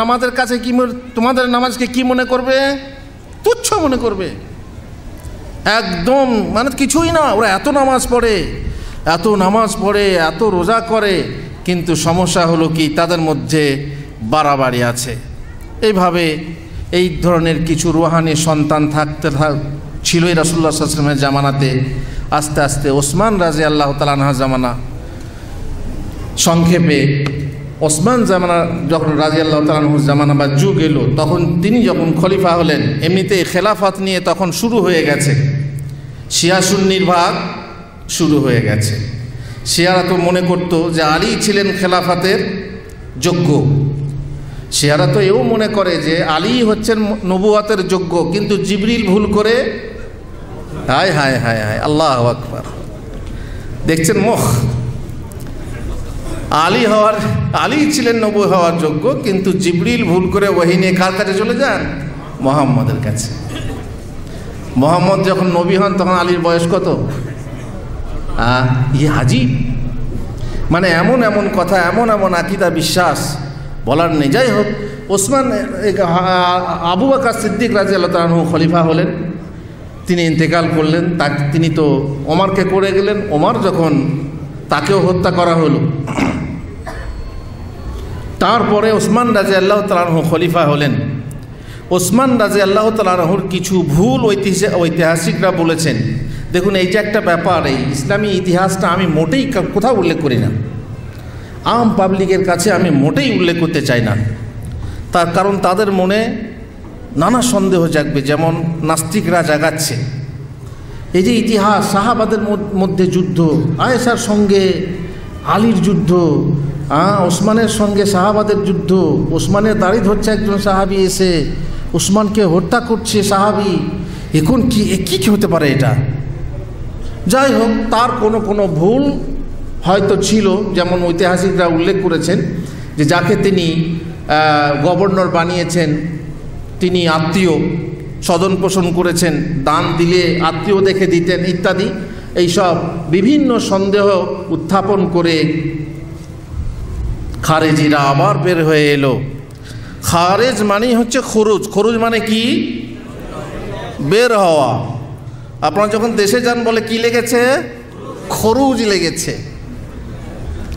নামাজের কাছে কি, তোমাদের নামাজকে কি মনে করবে? তুচ্ছ মনে করবে, একদম মানে কিছুই না। ওরা এত নামাজ পড়ে, এত রোজা করে, কিন্তু সমস্যা হলো কি তাদের মধ্যে বাড়াবাড়ি আছে। এইভাবে এই ধরনের কিছু রুহানি সন্তান ছিলই রাসূলুল্লাহ সাল্লাল্লাহু আলাইহি ওয়াসাল্লামের জামানাতে। আস্তে আস্তে ওসমান রাদিয়াল্লাহু তাআলা আনহুর জামানা, সংক্ষেপে ওসমান জামানা যখন রাদিয়াল্লাহু তাআলা আনহুর জামানা বা যুগ এলো, তখন তিনি যখন খলিফা হলেন, এমনিতেই খেলাফত নিয়ে তখন শুরু হয়ে গেছে, শিয়া সুন্নির ভাগ শুরু হয়ে গেছে। শিয়ারা তো মনে করত যে আলী ছিলেন খেলাফতের যোগ্য, শিয়ারা তো এও মনে করে যে আলী হচ্ছেন নবুয়তের যোগ্য, কিন্তু জিবরিল ভুল করে, হায় হায় হায় হায়, আল্লাহু আকবার, দেখছেন মুখ, আলী ছিলেন নবী হওয়ার যোগ্য, কিন্তু জিবরিল ভুল করে ওহী নিয়ে কার কাছে চলে যান? মুহাম্মদের কাছে। মুহাম্মদ যখন নবী হন তখন আলীর বয়স কত? হাজিব, মানে এমন এমন কথা, এমন এমন আকীদা বিশ্বাস বলার নেই। যাই হোক, ওসমান আবু বকর সিদ্দিক রাদিয়াল্লাহু তাআলা আনহু খলিফা হলেন, তিনি ইন্তেকাল করলেন, তিনি তো ওমরকে করে গেলেন। ওমর যখন, তাকেও হত্যা করা হলো। তারপরে ওসমান রাদিয়াল্লাহু তাআলা আনহু খলিফা হলেন। ওসমান রাদিয়াল্লাহু তাআলা আনহুর কিছু ভুল ঐতিহাসিকরা বলেছেন। দেখুন, এই যে একটা ব্যাপার, এই ইসলামী ইতিহাসটা আমি মোটেই কোথাও উল্লেখ করি না, আম পাবলিকের কাছে আমি মোটেই উল্লেখ করতে চাই না। তার কারণ তাদের মনে নানা সন্দেহ জাগবে, যেমন নাস্তিকরা জাগাচ্ছে। এই যে ইতিহাস, সাহাবাদের মধ্যে যুদ্ধ, আয়েশার সঙ্গে আলীর যুদ্ধ, ওসমানের সঙ্গে সাহাবাদের যুদ্ধ, ওসমানের দাড়ি ধরছে একজন সাহাবি, এসে ওসমানকে হত্যা করছে সাহাবি, এখন কি হতে পারে এটা? যাই হোক, তার কোনো ভুল হয়তো ছিল, যেমন ঐতিহাসিকরা উল্লেখ করেছেন যে যাকে তিনি গভর্নর বানিয়েছেন তিনি আত্মীয়, স্বজন পোষণ করেছেন, দান দিলে আত্মীয় দেখে দিতেন ইত্যাদি, এইসব বিভিন্ন সন্দেহ উত্থাপন করে খারেজিরা আবার বের হয়ে এলো। খারেজ মানেই হচ্ছে খরুজ। খরুজ মানে কি? বের হওয়া। আপনারা যখন দেশে যান বলে কি লেগেছে? খরুজ লেগেছে,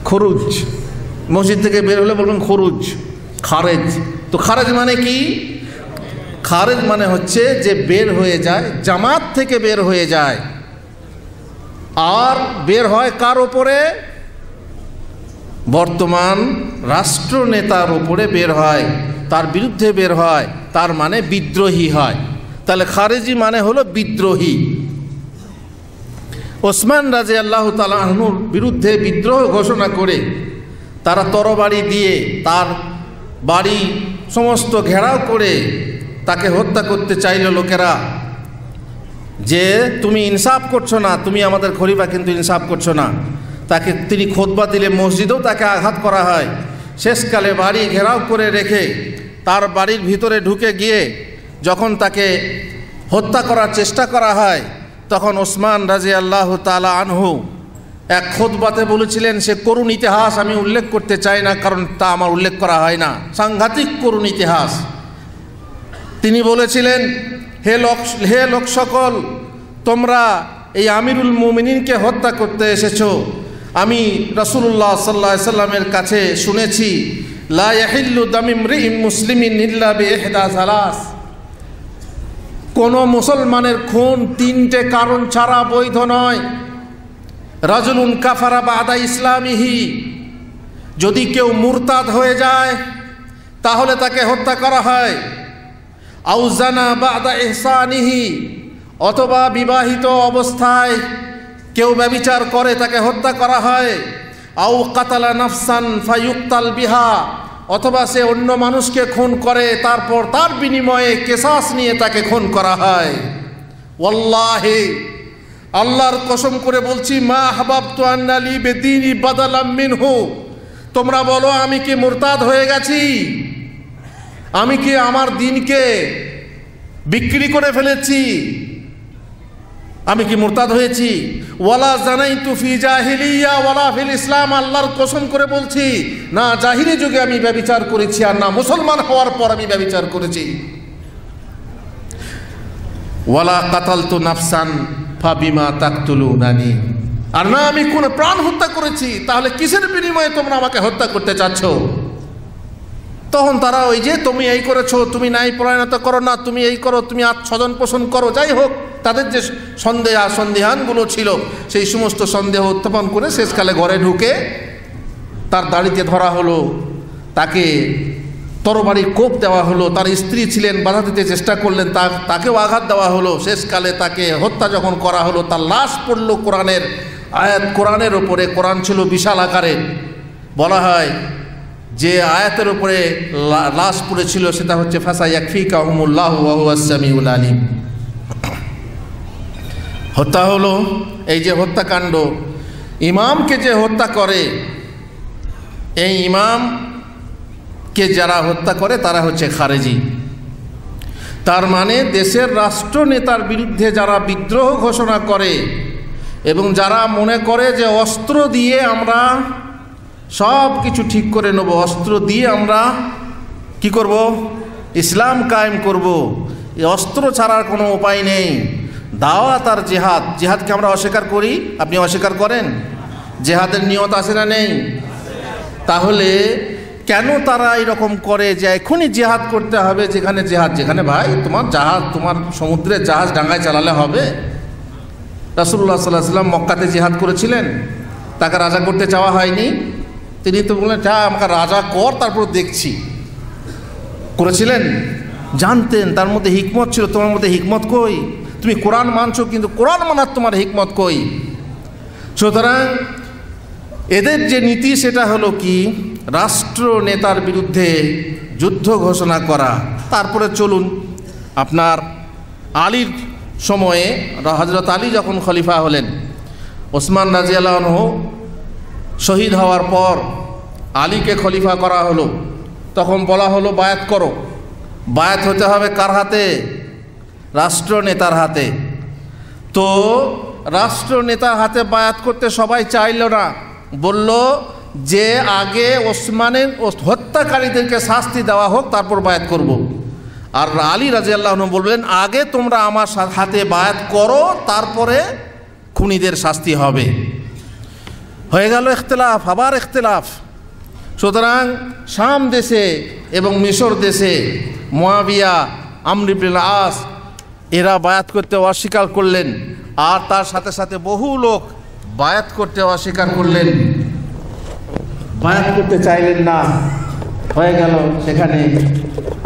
খরুজ। মসজিদ থেকে বের হলে বলবেন খরুজ, খারেজ। তো খারেজ মানে কি? খারেজ মানে হচ্ছে যে বের হয়ে যায়, জামাত থেকে বের হয়ে যায়। আর বের হয় কার ওপরে? বর্তমান রাষ্ট্রনেতার ওপরে বের হয়, তার বিরুদ্ধে বের হয়, তার মানে বিদ্রোহী হয়। তাহলে খারেজি মানে হলো বিদ্রোহী। ওসমান রাদিয়াল্লাহু তাআলা আনহুর বিরুদ্ধে বিদ্রোহ ঘোষণা করে তারা তরবারি দিয়ে তার বাড়ি সমস্ত ঘেরাও করে তাকে হত্যা করতে চাইল লোকেরা, যে তুমি ইনসাফ করছো না, তুমি আমাদের খলিফা কিন্তু ইনসাফ করছো না। তিনি খুতবা দিলে মসজিদেও তাকে আঘাত করা হয়। শেষকালে বাড়ি ঘেরাও করে রেখে তার বাড়ির ভিতরে ঢুকে গিয়ে যখন তাকে হত্যা করার চেষ্টা করা হয়, তখন ওসমান রাদিয়াল্লাহু তাআলা আনহু এক খুতবাতে বলেছিলেন, সে করুণ ইতিহাস আমি উল্লেখ করতে চাই না, কারণ তা আমার উল্লেখ করা হয় না, সাংঘাতিক করুণ ইতিহাস। তিনি বলেছিলেন, হে লোক সকল, তোমরা এই আমিরুল মুমিনিনকে হত্যা করতে এসেছো। আমি রাসূলুল্লাহ সাল্লাল্লাহু আলাইহি সাল্লামের কাছে শুনেছি, লা ইয়াহিল্লু দামু ইমরিইন মুসলিমিন ইল্লা বিইহদা সালাস, কোনো মুসলমানের খুন তিনটে কারণ ছাড়া বৈধ নয়। রাজুলুন কাফারা বাদা ইসলামিহি, যদি কেউ মুরতাদ হয়ে যায় তাহলে তাকে হত্যা করা হয়। আও জানা বাদা ইহসানিহি, অথবা বিবাহিত অবস্থায় কেউ ব্যভিচার করে তাকে হত্যা করা হয়। আও কাতালা নাফসান ফায়ুক্তাল বিহা, অথবা সে অন্য মানুষকে খুন করে তারপর তার বিনিময়ে কিসাস নিয়ে তাকে খুন করা হয়। ওয়াল্লাহি, আল্লাহর কসম করে বলছি, মা হাবাবতু আন্না লি বিদীনি বাদালাম মিনহু, তোমরা বলো আমি কি মুরতাদ হয়ে গেছি? আমি কি আমার দিনকে বিক্রি করে ফেলেছি? আমি কি মুরতাদ হয়েছি? ওয়ালা জানাইতু ফি জাহিলিয়া ওয়ালা ফিল ইসলাম, আল্লাহর কসম করে বলছি, না জাহিলি যুগে আমি ব্যভিচার করেছি আর না মুসলমান হওয়ার পর আমি ব্যভিচার করেছি। ওয়ালা কাতালতু নাফসান ফাবিমা তাকতুলুনানি, আর না আমি কোন প্রাণ হত্যা করেছি, তাহলে কিসের বিনিময়ে তোমরা আমাকে হত্যা করতে চাচ্ছ? তখন তারা ওই যে তুমি এই করেছো, তুমি ন্যায় পরায়ণতা করো না, তুমি এই করো, তুমি স্বজন পোষণ করো, যাই হোক তাদের যে সন্দেহানগুলো ছিল সেই সমস্ত সন্দেহ উত্থাপন করে শেষকালে ঘরে ঢুকে তার দাড়িতে ধরা হলো, তাকে তরবারি কোপ দেওয়া হলো, তার স্ত্রী ছিলেন বাধা দিতে চেষ্টা করলেন, তাকেও আঘাত দেওয়া হলো। শেষকালে তাকে হত্যা যখন করা হলো, তার লাশ পড়ল কোরআনের আয়াত, কোরআনের ওপরে। কোরআন ছিল বিশাল আকারের, বলা হয় যে আয়াতের উপরে লাশ পড়েছিল সেটা হচ্ছে ফাসায়াকফিকাহুমুল্লাহু ওয়া হুয়াস সামিউল আলিম। হত্যা হলো, এই যে হত্যাকাণ্ড, ইমামকে যে হত্যা করে, এই ইমামকে যারা হত্যা করে তারা হচ্ছে খারেজি। তার মানে দেশের রাষ্ট্রনেতার বিরুদ্ধে যারা বিদ্রোহ ঘোষণা করে এবং যারা মনে করে যে অস্ত্র দিয়ে আমরা সব কিছু ঠিক করে নেব, অস্ত্র দিয়ে আমরা কি করব, ইসলাম কায়েম করব, এই অস্ত্র ছাড়ার কোনো উপায় নেই। দাওয়াত আর জেহাদ, জেহাদকে আমরা অস্বীকার করি, আপনি অস্বীকার করেন? জেহাদের নিয়ত আছে না নেই? তাহলে কেন তারা এরকম করে যে এখনই জেহাদ করতে হবে? যেখানে ভাই তোমার জাহাজ, তোমার সমুদ্রের জাহাজ ডাঙ্গায় চালালে হবে? রাসূলুল্লাহ সাল্লাল্লাহু আলাইহি ওয়াসাল্লাম মক্কাতে জেহাদ করেছিলেন, তাকে রাজা করতে চাওয়া হয়নি। তিনি তো বললেন, হ্যাঁ আমাকে রাজা কর, তারপর দেখছি। করেছিলেন, জানতেন তার মধ্যে হিকমত ছিল। তোমার মধ্যে হিকমত কই? তুমি কোরআন মানছো কিন্তু কোরআন মানার তোমার হিকমত কই? সুতরাং এদের যে নীতি সেটা হলো কি, রাষ্ট্র নেতার বিরুদ্ধে যুদ্ধ ঘোষণা করা। তারপরে চলুন, আপনার আলীর সময়ে হযরত আলী যখন খলিফা হলেন, ওসমান রাদিয়াল্লাহু আনহু শহীদ হওয়ার পর আলীকে খলিফা করা হলো। তখন বলা হলো বায়াত করো। বায়াত হতে হবে কার হাতে? রাষ্ট্রনেতার হাতে। তো রাষ্ট্রনেতার হাতে বায়াত করতে সবাই চাইল না, বলল যে আগে ওসমানের হত্যাকারীদেরকে শাস্তি দেওয়া হোক, তারপর বায়াত করব। আর আলী রাদিয়াল্লাহু আনহু বললেন, আগে তোমরা আমার হাতে বায়াত করো, তারপরে খুনিদের শাস্তি হবে। হয়ে গেল ইখতিলাফ, আবার ইখতিলাফ। সুতরাং শাম দেশে এবং মিশর দেশে মুয়াবিয়া, আমর ইবনে আস এরা বায়াত করতে অস্বীকার করলেন, আর তার সাথে সাথে বহু লোক বায়াত করতে অস্বীকার করলেন, বায়াত করতে চাইলেন না। হয়ে গেল সেখানে।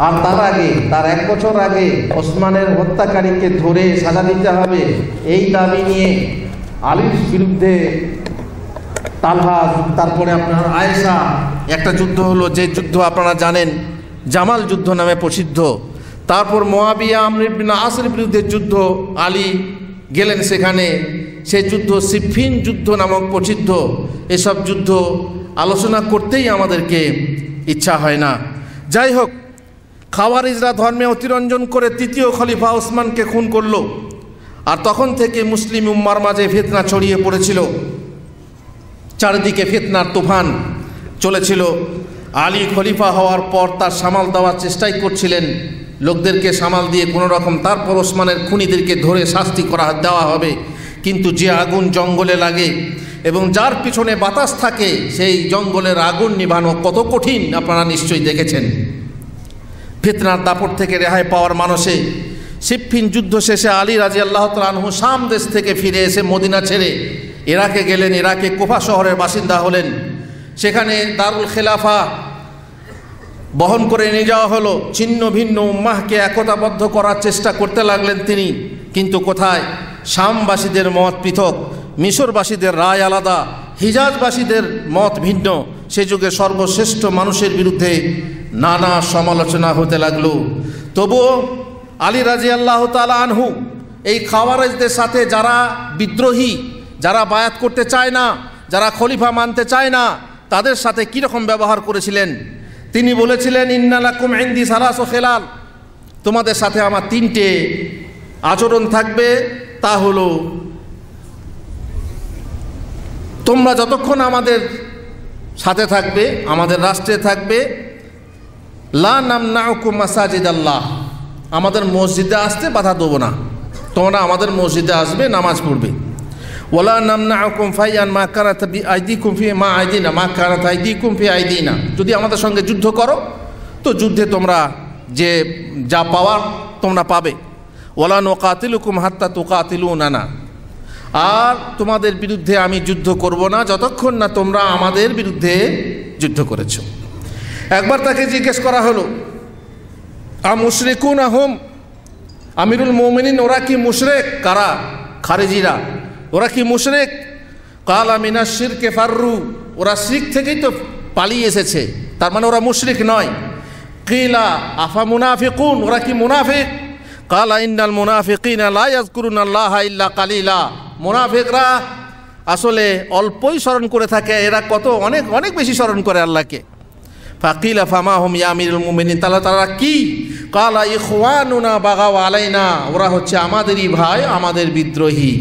আর তার আগে, তার 1 বছর আগে ওসমানের হত্যাকারীকে ধরে সাজা দিতে হবে, এই দাবি নিয়ে আলীর বিরুদ্ধে তালহা, তারপরে আপনার আয়েশা একটা যুদ্ধ হলো, যে যুদ্ধ আপনারা জানেন জামাল যুদ্ধ নামে প্রসিদ্ধ। তারপর মুয়াবিয়া, আমর ইবনে আসের বিরুদ্ধে যুদ্ধ, আলী গেলেন সেখানে, সেই যুদ্ধ সিফিন যুদ্ধ নামক প্রসিদ্ধ। এসব যুদ্ধ আলোচনা করতেই আমাদেরকে ইচ্ছা হয় না। যাই হোক, খাওয়ারিজরা ধর্মে অতিরঞ্জন করে তৃতীয় খলিফা ওসমানকে খুন করল। আর তখন থেকে মুসলিম উম্মার মাঝে ফিতনা ছড়িয়ে পড়েছিল, চারিদিকে ফিতনার তুফান চলেছিল। আলী খলিফা হওয়ার পর তার সামাল দেওয়ার চেষ্টাই করছিলেন, লোকদেরকে সামাল দিয়ে কোনো রকম তারপর ওসমানের খুনিদেরকে ধরে শাস্তি করা দেওয়া হবে। কিন্তু যে আগুন জঙ্গলে লাগে এবং যার পিছনে বাতাস থাকে, সেই জঙ্গলের আগুন নিভানো কত কঠিন আপনারা নিশ্চয়ই দেখেছেন। ফিতনার দাপট থেকে রেহাই পাওয়ার মানসে সিফফিন যুদ্ধ শেষে আলী রাদিয়াল্লাহু তাআলা আনহু শাম দেশ থেকে ফিরে এসে মদিনা ছেড়ে ইরাকে গেলেন। ইরাকে কুফা শহরের বাসিন্দা হলেন। সেখানে দারুল খেলাফা বহন করে নিয়ে যাওয়া হলো। ছিন্ন ভিন্ন উম্মাহকে একতাবদ্ধ করার চেষ্টা করতে লাগলেন তিনি। কিন্তু কোথায়? শামবাসীদের মত পৃথক, মিশরবাসীদের রায় আলাদা, হিজাজবাসীদের মত ভিন্ন। সে যুগে সর্বশ্রেষ্ঠ মানুষের বিরুদ্ধে নানা সমালোচনা হতে লাগলো। তবুও আলী রাদিয়াল্লাহু তাআলা আনহু এই খাওয়ারিজদের সাথে, যারা বিদ্রোহী, যারা বায়াত করতে চায় না, যারা খলিফা মানতে চায় না, তাদের সাথে কীরকম ব্যবহার করেছিলেন? তিনি বলেছিলেন, ইন্না লাকুম ইনদি সালাসু খিলাল, তোমাদের সাথে আমার তিনটে আচরণ থাকবে। তা হলো, তোমরা যতক্ষণ আমাদের সাথে থাকবে, আমাদের রাষ্ট্রে থাকবে, লা নামনাউকুম মাসাজিদ আল্লাহ, আমাদের মসজিদে আসতে বাধা দেবো না, তোমরা আমাদের মসজিদে আসবে, নামাজ পড়বে। ওয়ালা নামনাউকুম ফাইয়ান মা কারাত আইদিকুম ফি মা আইদিনা মা কারাত আইদিকুম ফি আইদিনা, যদি আমাদের সঙ্গে যুদ্ধ করো তো যুদ্ধে তোমরা যে যা পাওয়ার তোমরা পাবে। ওয়ালা নুকাতিলুকুম হাত্তা তুকাতিলুনানা, আর তোমাদের বিরুদ্ধে আমি যুদ্ধ করব না যতক্ষণ না তোমরা আমাদের বিরুদ্ধে যুদ্ধ করেছ। একবার তাকে জিজ্ঞেস করা হলো, মুশরিকুন আহুম, আমিরুল মুমিনিন ওরা কি মুশরিক? কারা? খারেজিরা। ওরা কি মুশরিক? কালা মিনাশ শিরকে ফাররু, ওরা শিরক থেকেই তো পালিয়ে এসেছে, তার মানে ওরা মুশরিক নয়। কিলা আফা মুনাফিকুন, ওরা কি মুনাফিক? কালা ইন্নাল মুনাফিকিনা লা ইয়াযকুরুনাল্লাহা ইল্লা কালিলা, মুনাফিকরা আসলে অল্পই স্মরণ করে থাকে, এরা কত অনেক অনেক বেশি স্মরণ করে আল্লাহকে। ফাকিলা ফামা হুম ইয়া আমিরুল মুমিনিন, তারা কি? কালা ইখওয়ানুনা বাগাও আলাইনা, ওরা হচ্ছে আমাদেরই ভাই, আমাদের বিদ্রোহী।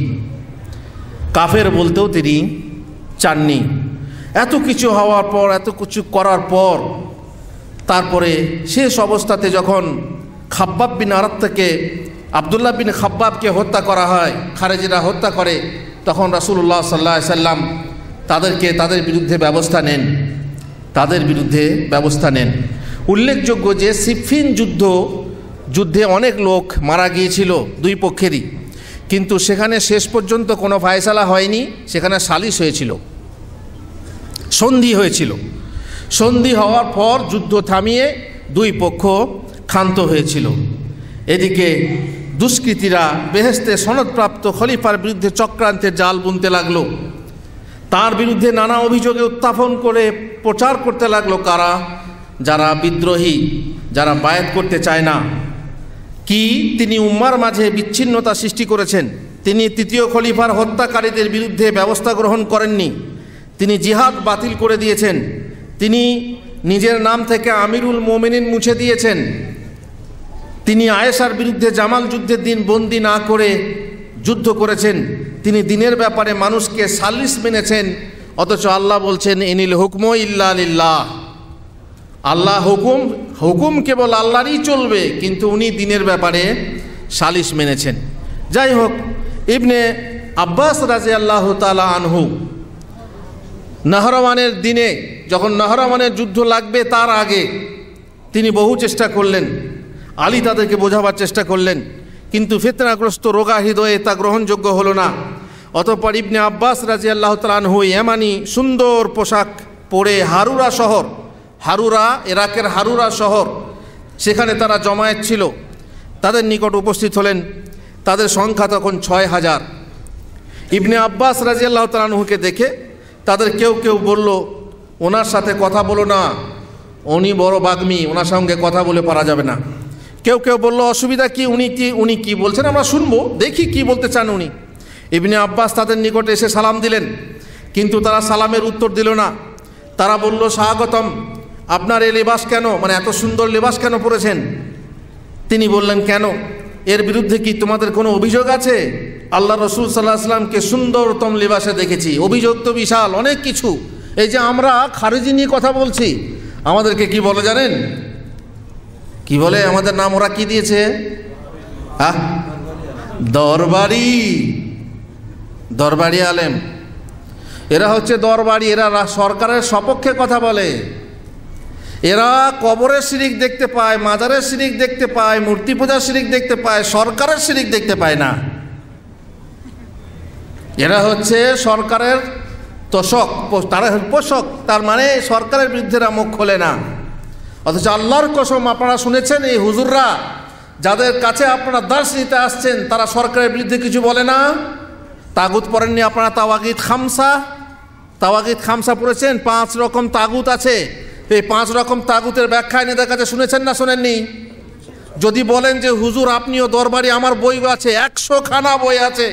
কাফের বলতেও তিনি চাননি। এত কিছু হওয়ার পর, এত কিছু করার পর, তারপরে শেষ অবস্থাতে যখন খাব্বাব বিন আরাত থেকে আবদুল্লাহ বিন খাব্বাবকে হত্যা করা হয়, খারেজিরা হত্যা করে, তখন রাসূলুল্লাহ সাল্লাল্লাহু আলাইহি সাল্লাম তাদের বিরুদ্ধে ব্যবস্থা নেন। উল্লেখযোগ্য যে সিফফিন যুদ্ধে অনেক লোক মারা গিয়েছিল দুই পক্ষেরই, কিন্তু সেখানে শেষ পর্যন্ত কোনো ফায়সালা হয়নি, সেখানে সালিশ হয়েছিল, সন্ধি হয়েছিল। সন্ধি হওয়ার পর যুদ্ধ থামিয়ে দুই পক্ষ ক্ষান্ত হয়েছিল। এদিকে দুষ্কৃতীরা বেহেশতে সনদপ্রাপ্ত খলিফার বিরুদ্ধে চক্রান্তের জাল বুনতে লাগলো। তার বিরুদ্ধে নানা অভিযোগে উত্থাপন করে প্রচার করতে লাগলো। কারা? যারা বিদ্রোহী, যারা বায়াত করতে চায় না। কি তিনি উম্মার মাঝে বিচ্ছিন্নতা সৃষ্টি করেছেন? তিনি তৃতীয় খলিফার হত্যাকারীদের বিরুদ্ধে ব্যবস্থা গ্রহণ করেননি, তিনি জিহাদ বাতিল করে দিয়েছেন, তিনি নিজের নাম থেকে আমিরুল মুমিনিন মুছে দিয়েছেন, তিনি আয়েশার বিরুদ্ধে জামাল যুদ্ধের দিন বন্দি না করে যুদ্ধ করেছেন, তিনি দিনের ব্যাপারে মানুষকে সালিশ মেনেছেন। অথচ আল্লাহ বলছেন, ইনিল হুকমু ইল্লা লিল্লাহ, আল্লাহ হুকুম কেবল আল্লাহরই চলবে, কিন্তু উনি দিনের ব্যাপারে সালিশ মেনেছেন। যাই হোক, ইবনে আব্বাস রাদিয়াল্লাহু তাআলা আনহু নাহরাওয়ানের দিনে, যখন নাহরাওয়ানের যুদ্ধ লাগবে তার আগে তিনি বহু চেষ্টা করলেন, আলী তাদেরকে বোঝাবার চেষ্টা করলেন, কিন্তু ফিতনাগ্রস্ত রোগা হৃদয়ে তা গ্রহণযোগ্য হলো না। অতঃপর ইবনে আব্বাস রাদিয়াল্লাহু তাআলা আনহু ইয়ামানি সুন্দর পোশাক পরে হারুরা ইরাকের হারুরা শহর, সেখানে তারা জমায়েত ছিল, তাদের নিকট উপস্থিত হলেন। তাদের সংখ্যা তখন 6000। ইবনে আব্বাস রাদিয়াল্লাহু তাআলা আনহুকে দেখে তাদের কেউ কেউ বলল, ওনার সাথে কথা বলো না, উনি বড় বাগ্মী, ওনার সঙ্গে কথা বলে পারা যাবে না। কেউ কেউ বলল, অসুবিধা কি, উনি কি বলছেন আমরা শুনবো, দেখি কি বলতে চান উনি। ইবনে আব্বাস তাদের নিকটে এসে সালাম দিলেন, কিন্তু তারা সালামের উত্তর দিল না। তারা বলল, স্বাগতম, আপনার এই লেবাস কেন, মানে এত সুন্দর লেবাস কেন পরেছেন? তিনি বললেন, কেন, এর বিরুদ্ধে কি তোমাদের কোনো অভিযোগ আছে? আল্লাহ রসুল সাল্লাল্লাহু আলাইহি ওয়াসাল্লামকে সুন্দরতম লিবাসে দেখেছি, অভিযোগ তো বিশাল অনেক কিছু। এই যে আমরা খারিজি নিয়ে কথা বলছি, আমাদেরকে কি বলে জানেন? কি বলে আমাদের নাম? ওরা কি দিয়েছে? দরবারি, দরবারি আলেম। এরা হচ্ছে দরবারি, এরা সরকারের সপক্ষে কথা বলে। এরা কবরের শিরিক দেখতে পায়, মাজারের শিরিক দেখতে পায়, মূর্তি পূজার শিরিক দেখতে পায়, সরকারের শিরিক দেখতে পায় না। এরা হচ্ছে সরকারের তোষক, তারা পোষক, তার মানে সরকারের বিরুদ্ধে মুখ খোলে না। অথচ আল্লাহর কসম, আপনারা শুনেছেন এই হুজুররা যাদের কাছে আপনারা দার্স নিতে আসছেন, তারা সরকারের বিরুদ্ধে কিছু বলে না। তাগুত পড়েননি আপনারা? তাওয়াগিত খামসা, তাওয়াগিত খামসা পড়েছেন? 5 রকম তাগুত আছে। এই 5 রকম তাগুতের ব্যাখ্যা এদের কাছে শুনেছেন না শোনেননি? যদি বলেন যে হুজুর আপনিও দরবারি, আমার বই আছে, 100 খানা বই আছে,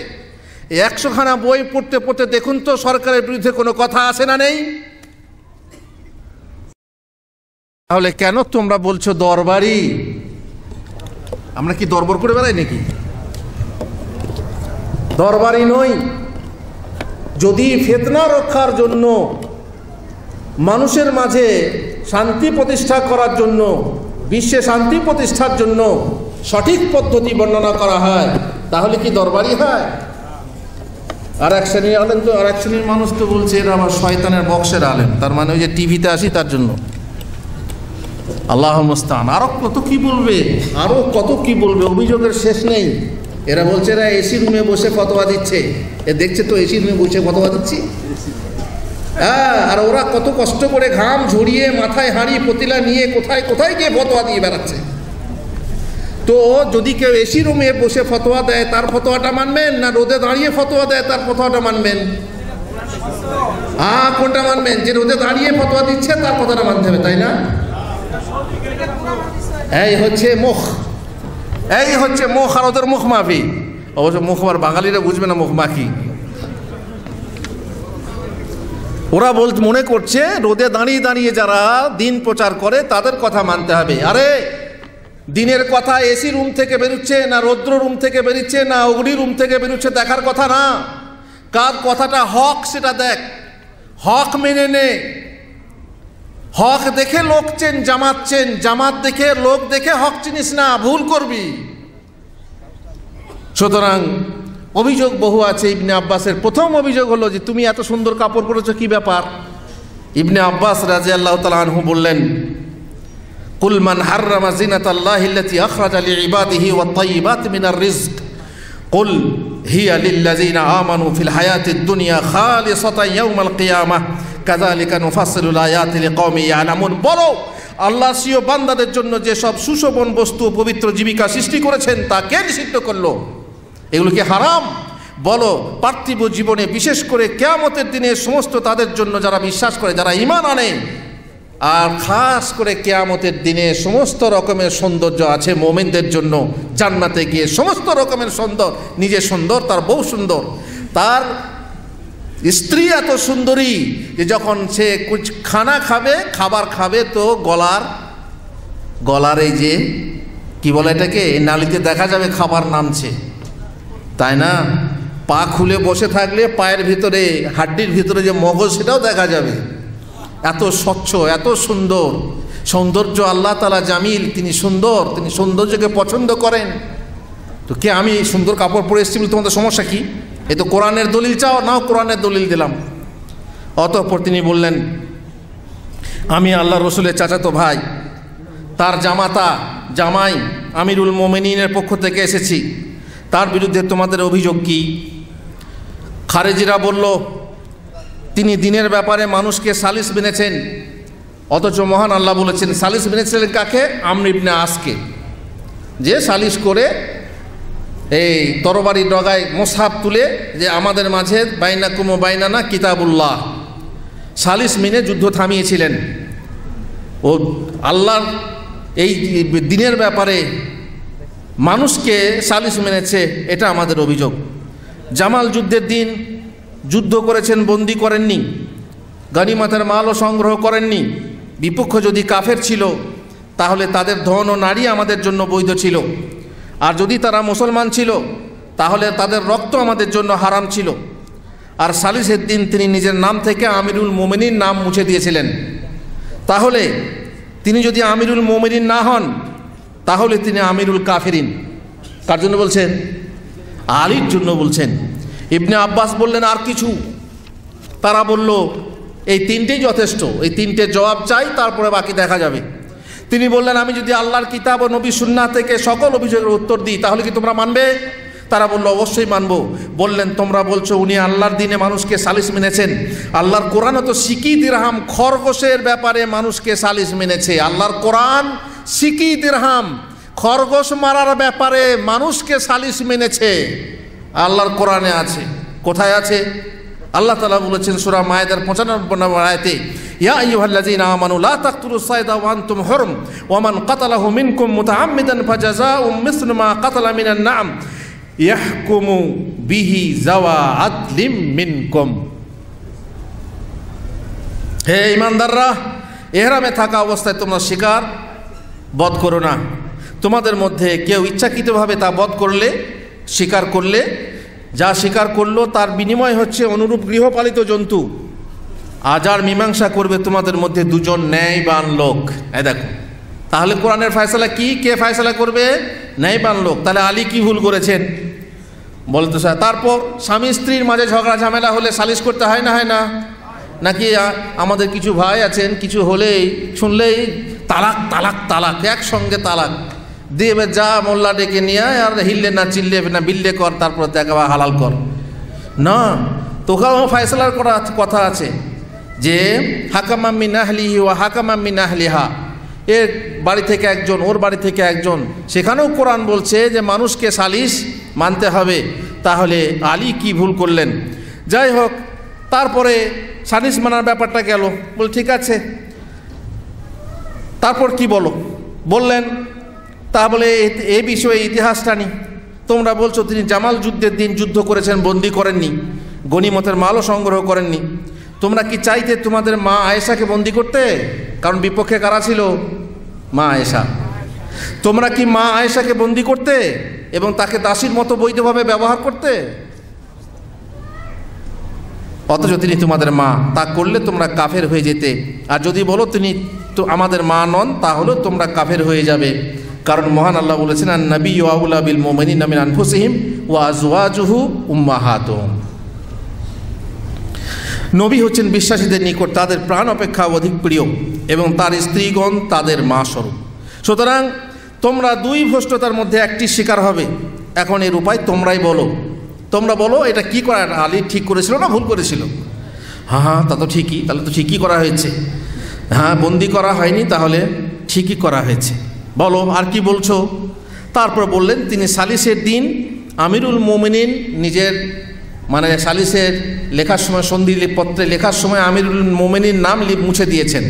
100 খানা বই পড়তে পড়তে দেখুন তো সরকারের বিরুদ্ধে কোনো কথা আছে না নেই? তাহলে কেন তোমরা বলছো দরবারি? আমরা কি দরবার করে বেড়াই নাকি? দরবারি নই। যদি ফিতনা রক্ষার জন্য, মানুষের মাঝে শান্তি প্রতিষ্ঠা করার জন্য, বিশ্বে শান্তি প্রতিষ্ঠার জন্য সঠিক পদ্ধতি বর্ণনা করা হয়, তাহলে কি দরবারি হয়? আর এক শ্রেণীর আলেম তো, আর এক শ্রেণীর মানুষ তো বলছে এরা আমার শয়তানের বক্সের আলেম, তার মানে ওই যে টিভিতে আসি তার জন্য। আল্লাহ মুস্তান। আরো কত কি বলবে, আরো কত কি বলবে, অভিযোগের শেষ নেই। এরা বলছে এরা এসি রুমে বসে ফতোয়া দিচ্ছে। এ দেখছে তো এসি রুমে বসে ফতোয়া দিচ্ছি। হ্যাঁ, আর ওরা কত কষ্ট করে ঘাম ঝরিয়ে মাথায় হাঁড়ি পতিলা নিয়ে কোথায় কোথায় গিয়ে ফতোয়া দিয়ে বেড়াচ্ছে। তো যদি কেউ এসি রুমে বসে ফতোয়া দেয় তার ফতোয়াটা মানবেন, না রোদে দাঁড়িয়ে ফতোয়া দেয় তার ফতোয়াটা মানবেন? কোনটা মানবেন? যে রোদে দাঁড়িয়ে ফতোয়া দিচ্ছে তার কথাটা মানতে হবে, তাই না? এই হচ্ছে মুখ, এই হচ্ছে মুখ, আর ওদের মুখ মাফি। অবশ্য মুখ আর বাঙালিরা বুঝবে না মুখ মাখি। ওরা মনে করছে রোদে দাঁড়িয়ে দাঁড়িয়ে যারা দিন প্রচার করে তাদের কথা মানতে হবে। আরে দিনের কথা এসি রুম থেকে বেরোচ্ছে না রৌদ্র রুম থেকে বেরোচ্ছে না অগ্নি রুম থেকে বেরোচ্ছে দেখার কথা না। কার কথাটা হক সেটা দেখ, হক মেনে নে। হক দেখে লোক চেন, জামাত চেন, জামাত দেখে লোক দেখে হক চিনিস না, ভুল করবি। সুতরাং অভিযোগ বহু আছে। ইবনে আব্বাসের প্রথম অভিযোগ হলো যে তুমি এত সুন্দর কাপড় পরেছো, কি ব্যাপার? ইবনে আব্বাস রাদিয়াল্লাহু তাআলা আনহু বললেন, কুল মান হাররামা জিনাতাল্লাহি আল্লাতী আখরাজা লিইবাদিহি ওয়াত তাইয়্যিবাতি মিনার রিজক কুল হিয়া লিল্লাযিনা আমানু ফিল হায়াতিদ দুনিয়া খালিসাতান ইয়াউমাল কিয়ামাহ কাযালিকা নুফাসসিলুল আয়াতি লিকওমি ইয়ালামুন। বলো, আল্লাহ সিও বান্দাদের জন্য যে সব সুশোভন বস্তু পবিত্র জীবিকা সৃষ্টি করেছেন তা কে নিষিদ্ধ করলো? এগুলো কি হারাম? বলো, পার্থিব জীবনে বিশেষ করে কিয়ামতের দিনে সমস্ত তাদের জন্য যারা বিশ্বাস করে, যারা ঈমান আনে, আর খাস করে কিয়ামতের দিনে সমস্ত রকমের সৌন্দর্য আছে মুমিনদের জন্য। জান্নাতে গিয়ে সমস্ত রকমের সুন্দর, নিজে সুন্দর, তার বউ সুন্দর, তার স্ত্রী এত সুন্দরী যে যখন সে খানা খাবে, খাবার খাবে, তো গলার এই যে কি বলে এটাকে, নালিতে দেখা যাবে খাবার নামছে, তাই না? পা খুলে বসে থাকলে পায়ের ভিতরে, হাড্ডির ভিতরে যে মগজ সেটাও দেখা যাবে। এত স্বচ্ছ, এত সুন্দর সৌন্দর্য। আল্লাহ তাআলা জামিল, তিনি সুন্দর, তিনি সৌন্দর্যকে পছন্দ করেন। তো কে আমি সুন্দর কাপড় পরে এসেছি বলে তোমাদের সমস্যা কি? এই তো কোরআনের দলিল চাও, নাও কোরআনের দলিল দিলাম। অতঃপর তিনি বললেন, আমি আল্লাহ রসুলের চাচাতো ভাই, তার জামাই আমিরুল মোমিনিনের পক্ষ থেকে এসেছি, তার বিরুদ্ধে তোমাদের অভিযোগ কি? খারেজিরা বলল, তিনি দিনের ব্যাপারে মানুষকে সালিস বেনেছেন, অথচ মহান আল্লাহ বলেছেন সালিস বেনেছিলেন কাকে? আমর ইবনে আসকে, যে সালিস করে এই তরবারি ডগায় মোসাহাব তুলে যে আমাদের মাঝে বাইনাকুম ওয়া বাইনানা কিতাবুল্লাহ, সালিস মেনে যুদ্ধ থামিয়েছিলেন। ও আল্লাহর এই দিনের ব্যাপারে মানুষকে সালিস মেনেছে, এটা আমাদের অভিযোগ। জামাল যুদ্ধের দিন যুদ্ধ করেছেন, বন্দি করেননি, গনিমতের মালও সংগ্রহ করেননি। বিপক্ষ যদি কাফের ছিল তাহলে তাদের ধন ও নারী আমাদের জন্য বৈধ ছিল, আর যদি তারা মুসলমান ছিল তাহলে তাদের রক্ত আমাদের জন্য হারাম ছিল। আর সালিসের দিন তিনি নিজের নাম থেকে আমিরুল মোমিনিন নাম মুছে দিয়েছিলেন। তাহলে তিনি যদি আমিরুল মোমিনিন না হন তাহলে তিনি আমিরুল কাফিরিন। কার জন্য বলছেন? আলীর জন্য বলছেন। ইবনে আব্বাস বললেন আর কিছু, তারা বলল এই তিনটেই যথেষ্ট, এই তিনটে জবাব চাই, তারপরে বাকি দেখা যাবে। তিনি বললেন আমি যদি আল্লাহর কিতাব ও নবী সুন্নাহ থেকে সকল অভিযোগের উত্তর দিই তাহলে কি তোমরা মানবে? তারা বলল অবশ্যই মানব। বললেন তোমরা বলছো উনি আল্লাহর দিনে মানুষকে সালিস মেনেছেন, আল্লাহর কোরআনও তো সিকি দিরহাম খরগোশের ব্যাপারে মানুষকে সালিস মেনেছে। আল্লাহর কোরআন সিকি দিরহাম খরগোশ মারার ব্যাপারে মানুষকে সালিস মেনেছে, আল্লাহর কোরআনে আছে। কোথায় আছে? আল্লাহ তাআলা বলেছেন সূরা মায়েদার 95 নম্বর আয়াতে, ইয়া আইয়ুহাল্লাযীনা আমানু লা তাকতুলুস সায়দা ওয়া আনতুম হুরম ওয়া মান কাতালাহু মিনকুম মুতাআম্মিদান ফাজাযাউম মিসলু মা কাতালা মিনান না'ম ইয়াহকুমু বিহি যাওয়া আদলিম মিনকুম। হে ঈমানদাররা, ইহরামে থাকা অবস্থায় তোমরা শিকার বধ করো না। তোমাদের মধ্যে কেউ ইচ্ছাকৃতভাবে তা বধ করলে, শিকার করলে, যা শিকার করলো তার বিনিময় হচ্ছে অনুরূপ গৃহপালিত জন্তু। আজার মীমাংসা করবে তোমাদের মধ্যে দুজন ন্যায়বান লোক। এই দেখো, তাহলে কোরআনের ফয়সালা কি? কে ফয়সালা করবে? ন্যায়বান লোক। তাহলে আলী কি ভুল করেছেন বলতো স্যার? তারপর স্বামী স্ত্রীর মাঝে ঝগড়া ঝামেলা হলে সালিশ করতে হয় না, হয় না? নাকি আমাদের কিছু ভাই আছেন কিছু হলেই শুনলেই তালাক তালাক তালাক, একসঙ্গে তালাক দিয়ে যা মোল্লা ডেকে নিয়ে আর হিললে না চিল্লে না বিল্লে কর, তারপর দেখা হালাল কর না। তোকেও ফয়সালার করা কথা আছে যে হাকামাম মিন আহলিহি ওয়া হাকামাম মিন আহলিহা, এর বাড়ি থেকে একজন ওর বাড়ি থেকে একজন। সেখানেও কোরআন বলছে যে মানুষকে সালিশ মানতে হবে। তাহলে আলী কি ভুল করলেন? যাই হোক, তারপরে সালিশ মানার ব্যাপারটা গেল, বল ঠিক আছে, তারপর কি বলো? বললেন তাহলে এই বিষয়ে ইতিহাসটা নি। তোমরা বলছো তিনি জামাল যুদ্ধের দিন যুদ্ধ করেছেন, বন্দি করেননি, গনিমতের মালও সংগ্রহ করেননি। তোমরা কি চাইতে তোমাদের মা আয়েশাকে বন্দি করতে? কারণ বিপক্ষে কারা ছিল? মা আয়েশা। তোমরা কি মা আয়েশাকে বন্দি করতে এবং তাকে দাসীর মতো বৈধভাবে ব্যবহার করতে? অথচ তিনি তোমাদের মা, তা করলে তোমরা কাফের হয়ে যেতে। আর যদি বলো তিনি তো আমাদের মা নন, তাহলেও তোমরা কাফের হয়ে যাবে। কারণ মহান আল্লাহ বলেছেন আন নাবিয়্যু আউলা বিল মুমিনিনা মিন আনফুসিহিম ওয়া আজওয়াজুহু উম্মাহাতুহুম। নবী হচ্ছেন বিশ্বাসীদের নিকট তাদের প্রাণ অপেক্ষা অধিক প্রিয় এবং তার স্ত্রীগণ তাদের মা স্বরূপ। সুতরাং তোমরা দুই ভ্রষ্টতার মধ্যে একটি শিকার হবে। এখন এর উপায় তোমরাই বলো। তোমরা বলো এটা কি করা, আলী ঠিক করেছিল না ভুল করেছিল? হ্যাঁ হ্যাঁ, তা তো ঠিকই, তাহলে তো ঠিকই করা হয়েছে। হ্যাঁ, বন্দি করা হয়নি, তাহলে ঠিকই করা হয়েছে। বলো আর কি বলছো? তারপর বললেন তিনি সালিসের দিন আমিরুল মোমিনিন নিজের মানে সালিসের লেখার সময়, সন্ধি পত্রে লেখার সময় আমিরুল মোমিনিন নাম মুছে দিয়েছেন।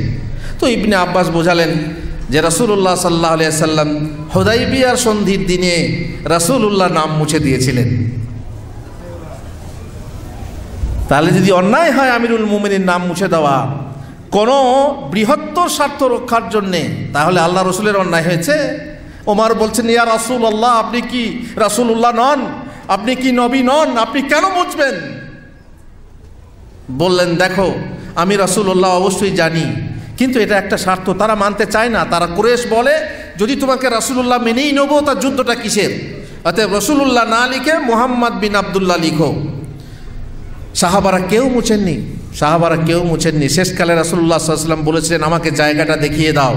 তো ইবনে আব্বাস বোঝালেন যে রাসূলুল্লাহ সাল্লাল্লাহু আলাইহি সাল্লাম হুদাইবিয়ার সন্ধির দিনে রাসূলুল্লাহ নাম মুছে দিয়েছিলেন। তাহলে যদি অন্যায় হয় আমিরুল মোমিনিন নাম মুছে দেওয়া কোনো বৃহত্তর স্বার্থ রক্ষার জন্যে, তাহলে আল্লাহ রসুলের অন্যায় হয়েছে। ওমর বলছেন ইয়া রাসূলুল্লাহ, আপনি কি রাসূলুল্লাহ নন? আপনি কি নবী নন? আপনি কেন মুছবেন? বললেন দেখো আমি রাসূলুল্লাহ অবশ্যই জানি, কিন্তু এটা একটা স্বার্থ, তারা মানতে চায় না। তারা কুরাইশ বলে যদি তোমাকে রাসূলুল্লাহ মেনেই নেবো তার যুদ্ধটা কিসের? অতএব রাসূলুল্লাহ না লিখে মুহাম্মদ বিন আবদুল্লাহ লিখো। সাহাবারা কেউ মুছেননি, সাহাবারা কেউ মুছেননি। শেষকালে রাসূলুল্লাহ সাল্লাল্লাহু আলাইহি ওয়াসাল্লাম বলেছিলেন আমাকে জায়গাটা দেখিয়ে দাও।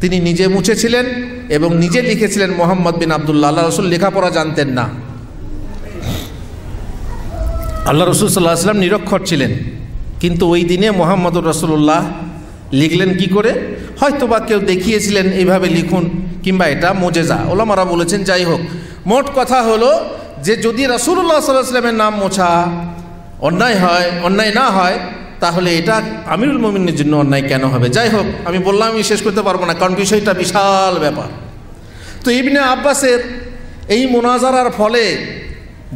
তিনি নিজে মুছেছিলেন এবং নিজে লিখেছিলেন মুহাম্মদ বিন আবদুল্লাহ। আল্লাহ রসুল লেখাপড়া জানতেন না। আল্লাহ রসুল সাল্লাল্লাহু আলাইহি ওয়াসাল্লাম নিরক্ষর ছিলেন, কিন্তু ওই দিনে মুহাম্মদুর রাসূলুল্লাহ লিখলেন কি করে? হয়তো বা কেউ দেখিয়েছিলেন এইভাবে লিখুন, কিংবা এটা মুজেজা। ওলামারা বলেছেন যাই হোক, মোট কথা হলো যে যদি রাসূলুল্লাহ সাল্লাল্লাহু আলাইহি ওয়াসাল্লামের নাম মোছা অন্যায় হয়, অন্যায় না হয়, তাহলে এটা আমিরুল মুমিনের জন্য অন্যায় কেন হবে? যাই হোক, আমি বললাম আমি শেষ করতে পারবো না, কারণ বিষয়টা বিশাল ব্যাপার। তো ইবনে আব্বাসের এই মুনাজারার ফলে